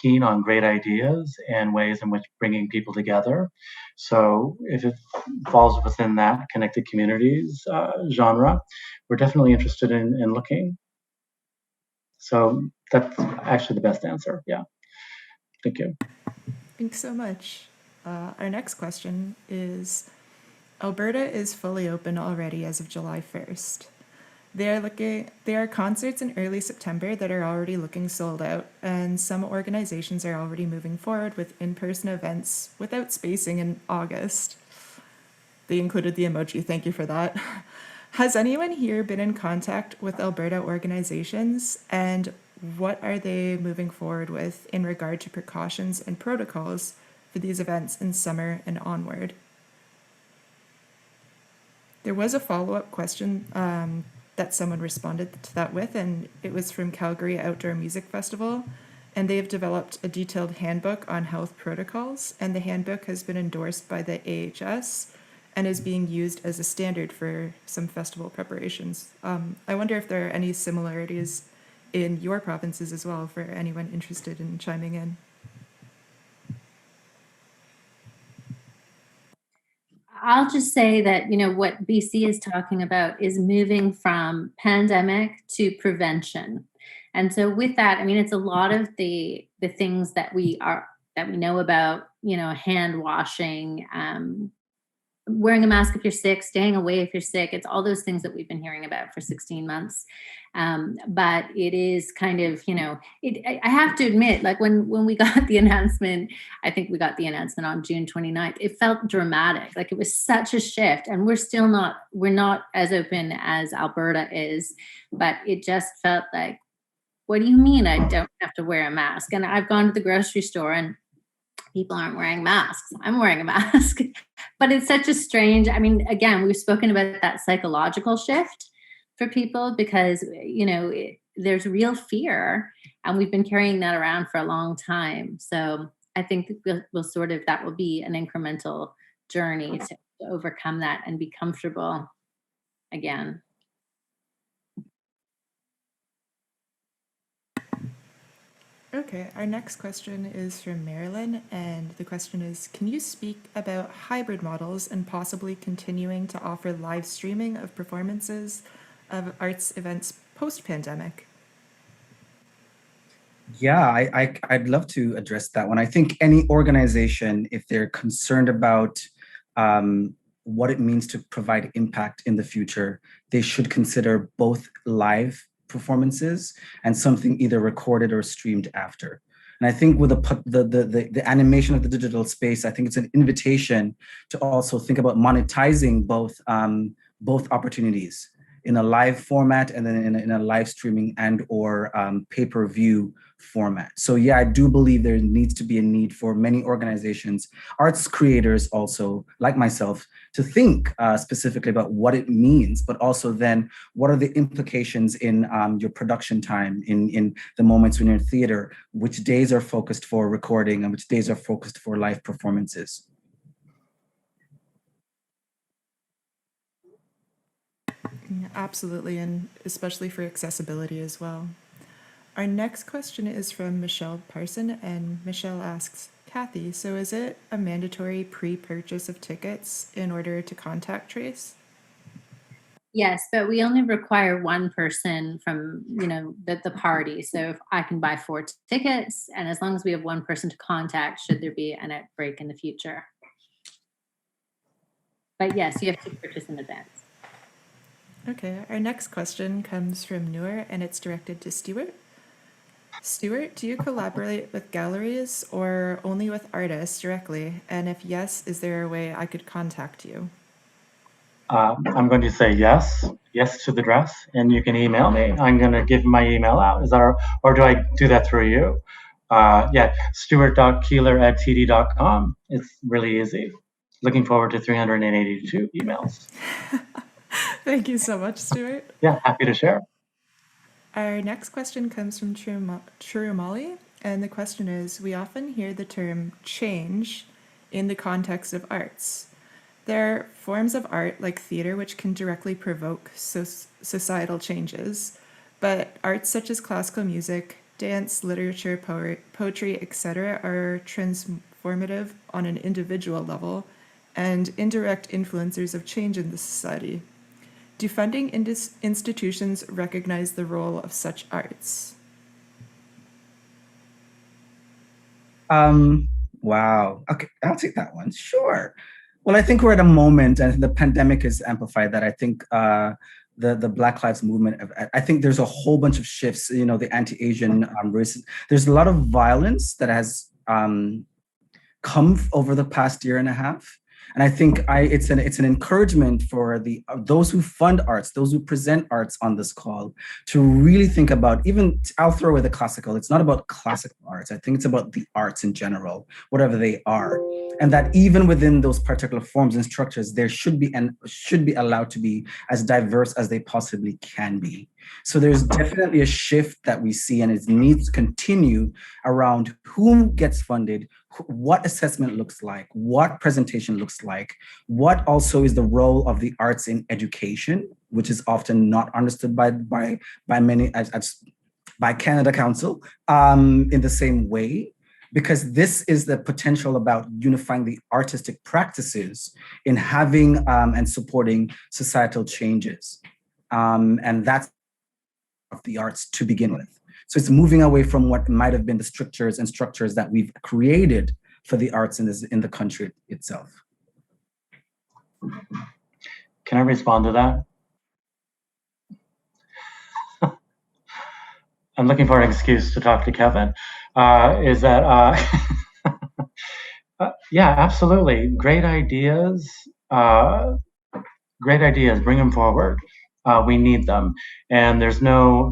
keen on great ideas and ways in which bringing people together. So if it falls within that connected communities genre, we're definitely interested in looking. So that's actually the best answer. Yeah. Thank you. Thanks so much. Our next question is, Alberta is fully open already as of July 1st. There are concerts in early September that are already looking sold out, and some organizations are already moving forward with in-person events without spacing in August. They included the emoji, thank you for that. Has anyone here been in contact with Alberta organizations, and what are they moving forward with in regard to precautions and protocols for these events in summer and onward? There was a follow-up question that someone responded to that with, and it was from Calgary Outdoor Music Festival, and they have developed a detailed handbook on health protocols, and the handbook has been endorsed by the AHS and is being used as a standard for some festival preparations. I wonder if there are any similarities in your provinces as well for anyone interested in chiming in. I'll just say that, what BC is talking about is moving from pandemic to prevention. And so with that, it's a lot of the things that we know about, hand washing, wearing a mask if you're sick, staying away if you're sick. It's all those things that we've been hearing about for 16 months. But it is kind of, I have to admit, like when we got the announcement, I think we got the announcement on June 29th, it felt dramatic. Like it was such a shift, and we're not as open as Alberta is, but it just felt like, what do you mean I don't have to wear a mask? And I've gone to the grocery store and people aren't wearing masks. I'm wearing a mask. But it's such a strange, again, we've spoken about that psychological shift for people because, there's real fear, and we've been carrying that around for a long time. So I think that will be an incremental journey to overcome that and be comfortable again. Okay, our next question is from Marilyn, and the question is, can you speak about hybrid models and possibly continuing to offer live streaming of performances of arts events post-pandemic? Yeah, I'd love to address that one. I think any organization, if they're concerned about what it means to provide impact in the future, they should consider both live performances and something either recorded or streamed after. And I think with the animation of the digital space, I think it's an invitation to also think about monetizing both opportunities in a live format and then in a live streaming and or pay-per-view format. So yeah, I do believe there needs to be a need for many organizations, arts creators also, like myself, to think specifically about what it means, but also then what are the implications in your production time, in the moments when you're in theater, which days are focused for recording and which days are focused for live performances. Absolutely, and especially for accessibility as well. Our next question is from Michelle Parson, and Michelle asks, Kathy, so is it a mandatory pre-purchase of tickets in order to contact trace? Yes, but we only require one person from, the party. So if I can buy 4 tickets, and as long as we have one person to contact, should there be an outbreak in the future. But yes, you have to purchase in advance. Okay, our next question comes from Noor, and it's directed to Stuart. Stuart, do you collaborate with galleries or only with artists directly? And if yes, is there a way I could contact you? I'm going to say yes to the dress, and you can email me. I'm going to give my email out. Is that, or do I do that through you? Yeah, stuart.keeler@td.com. It's really easy. Looking forward to 382 emails. Thank you so much, Stuart. Yeah, happy to share. Our next question comes from Churumali, and the question is, we often hear the term change in the context of arts. There are forms of art like theater which can directly provoke societal changes, but arts such as classical music, dance, literature, poetry, etc. are transformative on an individual level and indirect influencers of change in the society. Do funding institutions recognize the role of such arts? Wow. Okay, I'll take that one. Sure. Well, I think we're at a moment, and the pandemic has amplified that. I think the Black Lives Movement, I think there's a whole bunch of shifts, you know, the anti-Asian race. There's a lot of violence that has come over the past year and a half. And I think it's an encouragement for those who fund arts, those who present arts on this call, to really think about, even I'll throw away the classical. It's not about classical arts. I think it's about the arts in general, whatever they are, and that even within those particular forms and structures, there should be allowed to be as diverse as they possibly can be. So there's definitely a shift that we see, and it needs to continue around who gets funded, what assessment looks like, what presentation looks like, what also is the role of the arts in education, which is often not understood by many by Canada Council in the same way, because this is the potential about unifying the artistic practices in having and supporting societal changes. And that's of the arts to begin with. So it's moving away from what might have been the strictures and structures that we've created for the arts in the country itself. Can I respond to that? I'm looking for an excuse to talk to Kevin. Yeah, absolutely. Great ideas. Bring them forward. We need them. And there's no,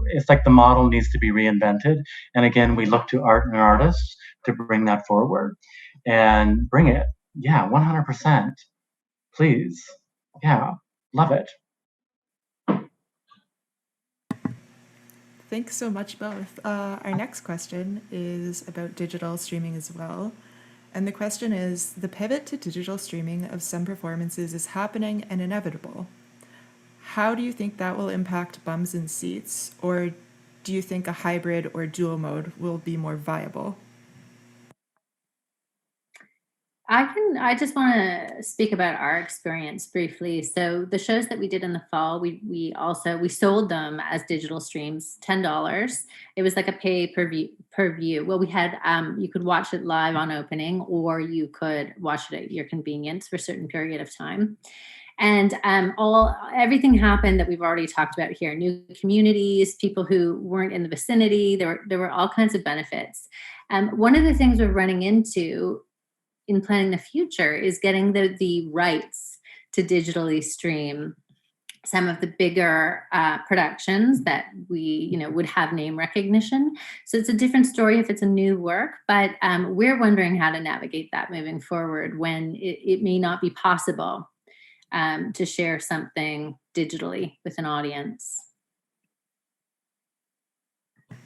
it's like the model needs to be reinvented. And again, we look to art and artists to bring that forward and bring it. Yeah, 100%. Please. Yeah, love it. Thanks so much, both. Our next question is about digital streaming as well. And the question is, the pivot to digital streaming of some performances is happening and inevitable. How do you think that will impact bums in seats? Or do you think a hybrid or dual mode will be more viable? I just want to speak about our experience briefly. So the shows that we did in the fall, we sold them as digital streams, $10. It was like a pay per view. Well, we had you could watch it live on opening, or you could watch it at your convenience for a certain period of time. And everything happened that we've already talked about here: new communities, people who weren't in the vicinity. There were all kinds of benefits. One of the things we're running into in planning the future is getting the rights to digitally stream some of the bigger productions that we would have name recognition. So it's a different story if it's a new work, but we're wondering how to navigate that moving forward when it may not be possible to share something digitally with an audience.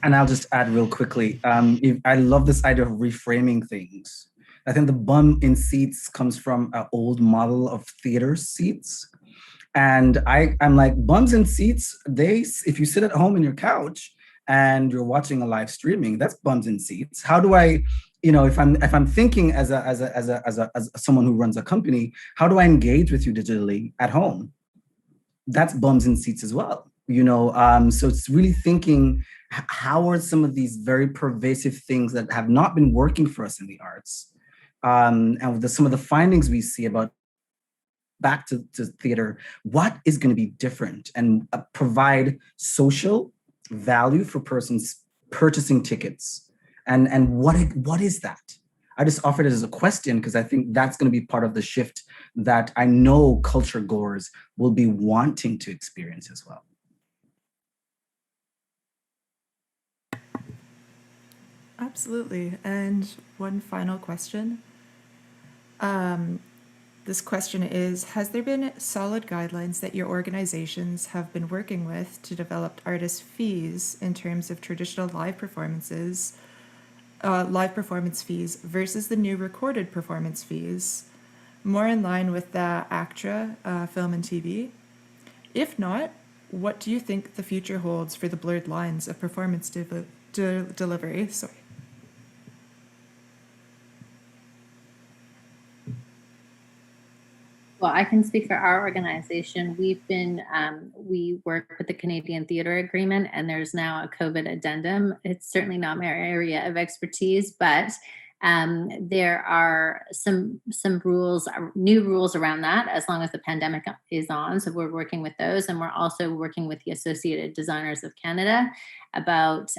And I'll just add real quickly, I love this idea of reframing things. I think the bum in seats comes from an old model of theater seats. And I'm like, bums in seats, if you sit at home in your couch and you're watching a live streaming, that's bums in seats. How do I, if I'm thinking as someone who runs a company, how do I engage with you digitally at home? That's bums in seats as well. So it's really thinking, how are some of these very pervasive things that have not been working for us in the arts? And some of the findings we see about back to theater, what is going to be different and provide social value for persons purchasing tickets? And what is that? I just offered it as a question because I think that's going to be part of the shift that I know culture goers will be wanting to experience as well. Absolutely. And one final question. This question is, has there been solid guidelines that your organizations have been working with to develop artist fees in terms of traditional live performance fees versus the new recorded performance fees, more in line with the ACTRA, film and TV? If not, what do you think the future holds for the blurred lines of performance delivery? Sorry. Well, I can speak for our organization. We've been, we work with the Canadian Theatre Agreement, and there's now a COVID addendum. It's certainly not my area of expertise, but there are some rules, new rules around that, as long as the pandemic is on. So we're working with those, and we're also working with the Associated Designers of Canada about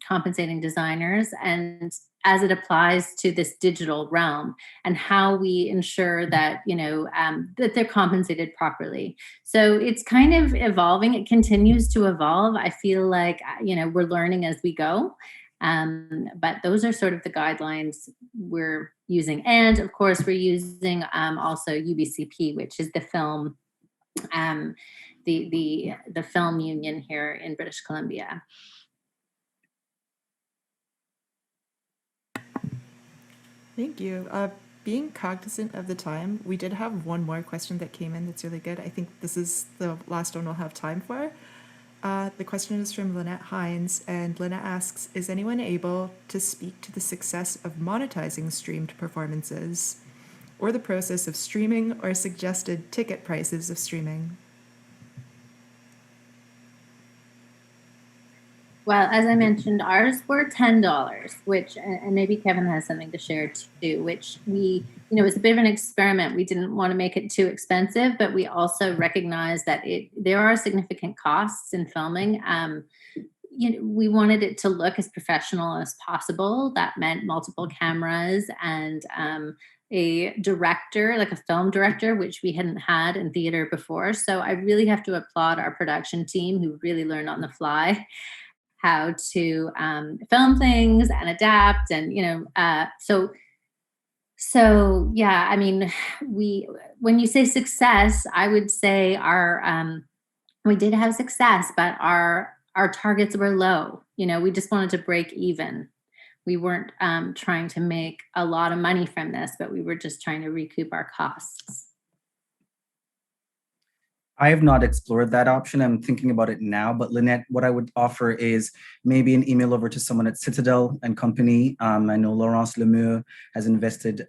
compensating designers, and as it applies to this digital realm, and how we ensure that, that they're compensated properly. So it's kind of evolving. It continues to evolve. I feel like, we're learning as we go. But those are sort of the guidelines we're using. And of course, we're using also UBCP, which is the film, the film union here in British Columbia. Thank you. Being cognizant of the time, we did have one more question that came in that's really good. I think this is the last one we'll have time for. The question is from Lynette Hines, and Lynette asks, is anyone able to speak to the success of monetizing streamed performances, or the process of streaming, or suggested ticket prices of streaming? Well, as I mentioned, ours were $10, which, and maybe Kevin has something to share too, which we, it was a bit of an experiment. We didn't want to make it too expensive, but we also recognized that there are significant costs in filming. We wanted it to look as professional as possible. That meant multiple cameras and a director, like a film director, which we hadn't had in theater before. So I really have to applaud our production team, who really learned on the fly how to film things and adapt, and so yeah. I mean, when you say success, I would say we did have success, but our targets were low. We just wanted to break even. We weren't trying to make a lot of money from this, but we were just trying to recoup our costs. I have not explored that option. I'm thinking about it now, but Lynette, what I would offer is maybe an email over to someone at Citadel and Company. I know Laurence Lemieux has invested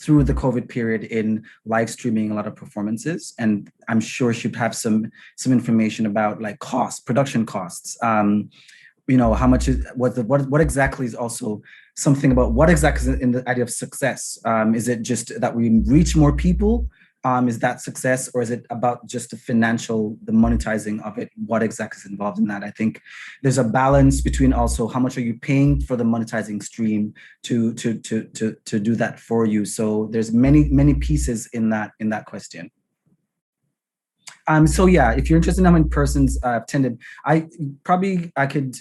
through the COVID period in live streaming a lot of performances, and I'm sure she'd have some information about like production costs. How much is what exactly is also something about what exactly is in the idea of success? Is it just that we reach more people? Is that success, or is it about just the monetizing of it? What exactly is involved in that? I think there's a balance between also how much are you paying for the monetizing stream to do that for you. So there's many pieces in that question. So yeah, if you're interested in how many persons attended, I could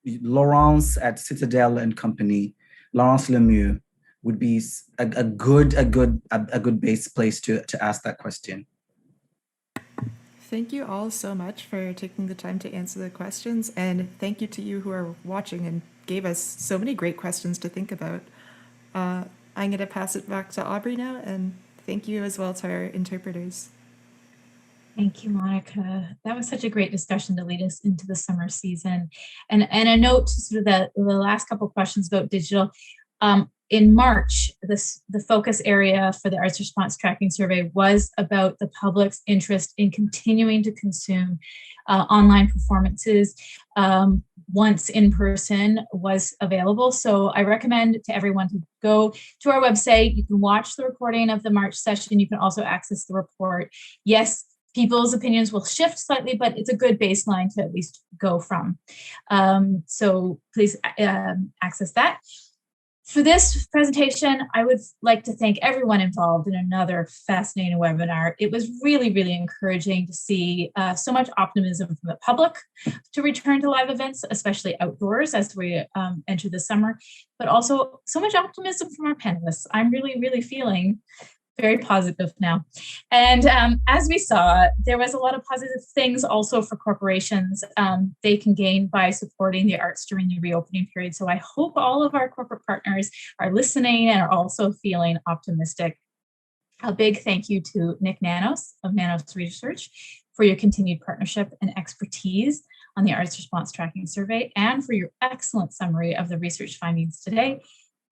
Laurence at Citadel and Company, Laurence Lemieux, would be a good base place to ask that question. Thank you all so much for taking the time to answer the questions, and thank you to you who are watching and gave us so many great questions to think about. I'm going to pass it back to Aubrey now, and thank you as well to our interpreters. Thank you, Monica. That was such a great discussion to lead us into the summer season. And a note to sort of the last couple of questions about digital. In March, the focus area for the Arts Response Tracking Survey was about the public's interest in continuing to consume online performances once in-person was available. So I recommend to everyone to go to our website. You can watch the recording of the March session. You can also access the report. Yes, People's opinions will shift slightly, but it's a good baseline to at least go from. So please access that. For this presentation, I would like to thank everyone involved in another fascinating webinar. It was really, really encouraging to see so much optimism from the public to return to live events, especially outdoors as we enter the summer, but also so much optimism from our panelists. I'm really, really feeling very positive now. And as we saw, there was a lot of positive things also for corporations they can gain by supporting the arts during the reopening period. So I hope all of our corporate partners are listening and are also feeling optimistic. A big thank you to Nick Nanos of Nanos Research for your continued partnership and expertise on the Arts Response Tracking Survey and for your excellent summary of the research findings today.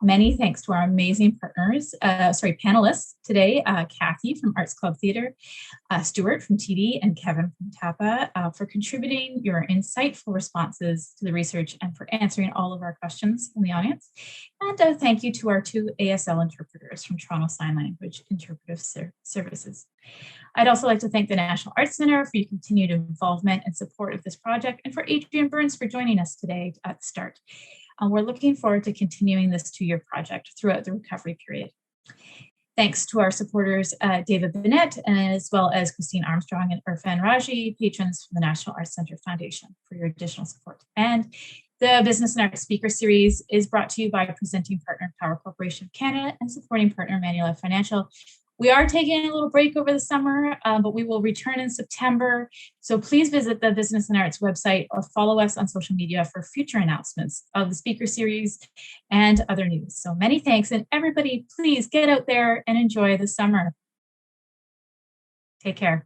Many thanks to our amazing panelists today, Kathy from Arts Club Theatre, Stuart from TD, and Kevin from TAPA for contributing your insightful responses to the research and for answering all of our questions from the audience. And thank you to our 2 ASL interpreters from Toronto Sign Language Interpretive Services. I'd also like to thank the National Arts Centre for your continued involvement and support of this project, and for Adrian Burns for joining us today at the start. We're looking forward to continuing this 2-year project throughout the recovery period. Thanks to our supporters, David Bennett, and as well as Christine Armstrong and Irfan Raji, patrons from the National Arts Centre Foundation, for your additional support. And the Business and Arts Speaker Series is brought to you by presenting partner Power Corporation of Canada and supporting partner Manulife Financial. We are taking a little break over the summer, but we will return in September. So please visit the Business and Arts website or follow us on social media for future announcements of the speaker series and other news. So many thanks, and everybody, please get out there and enjoy the summer. Take care.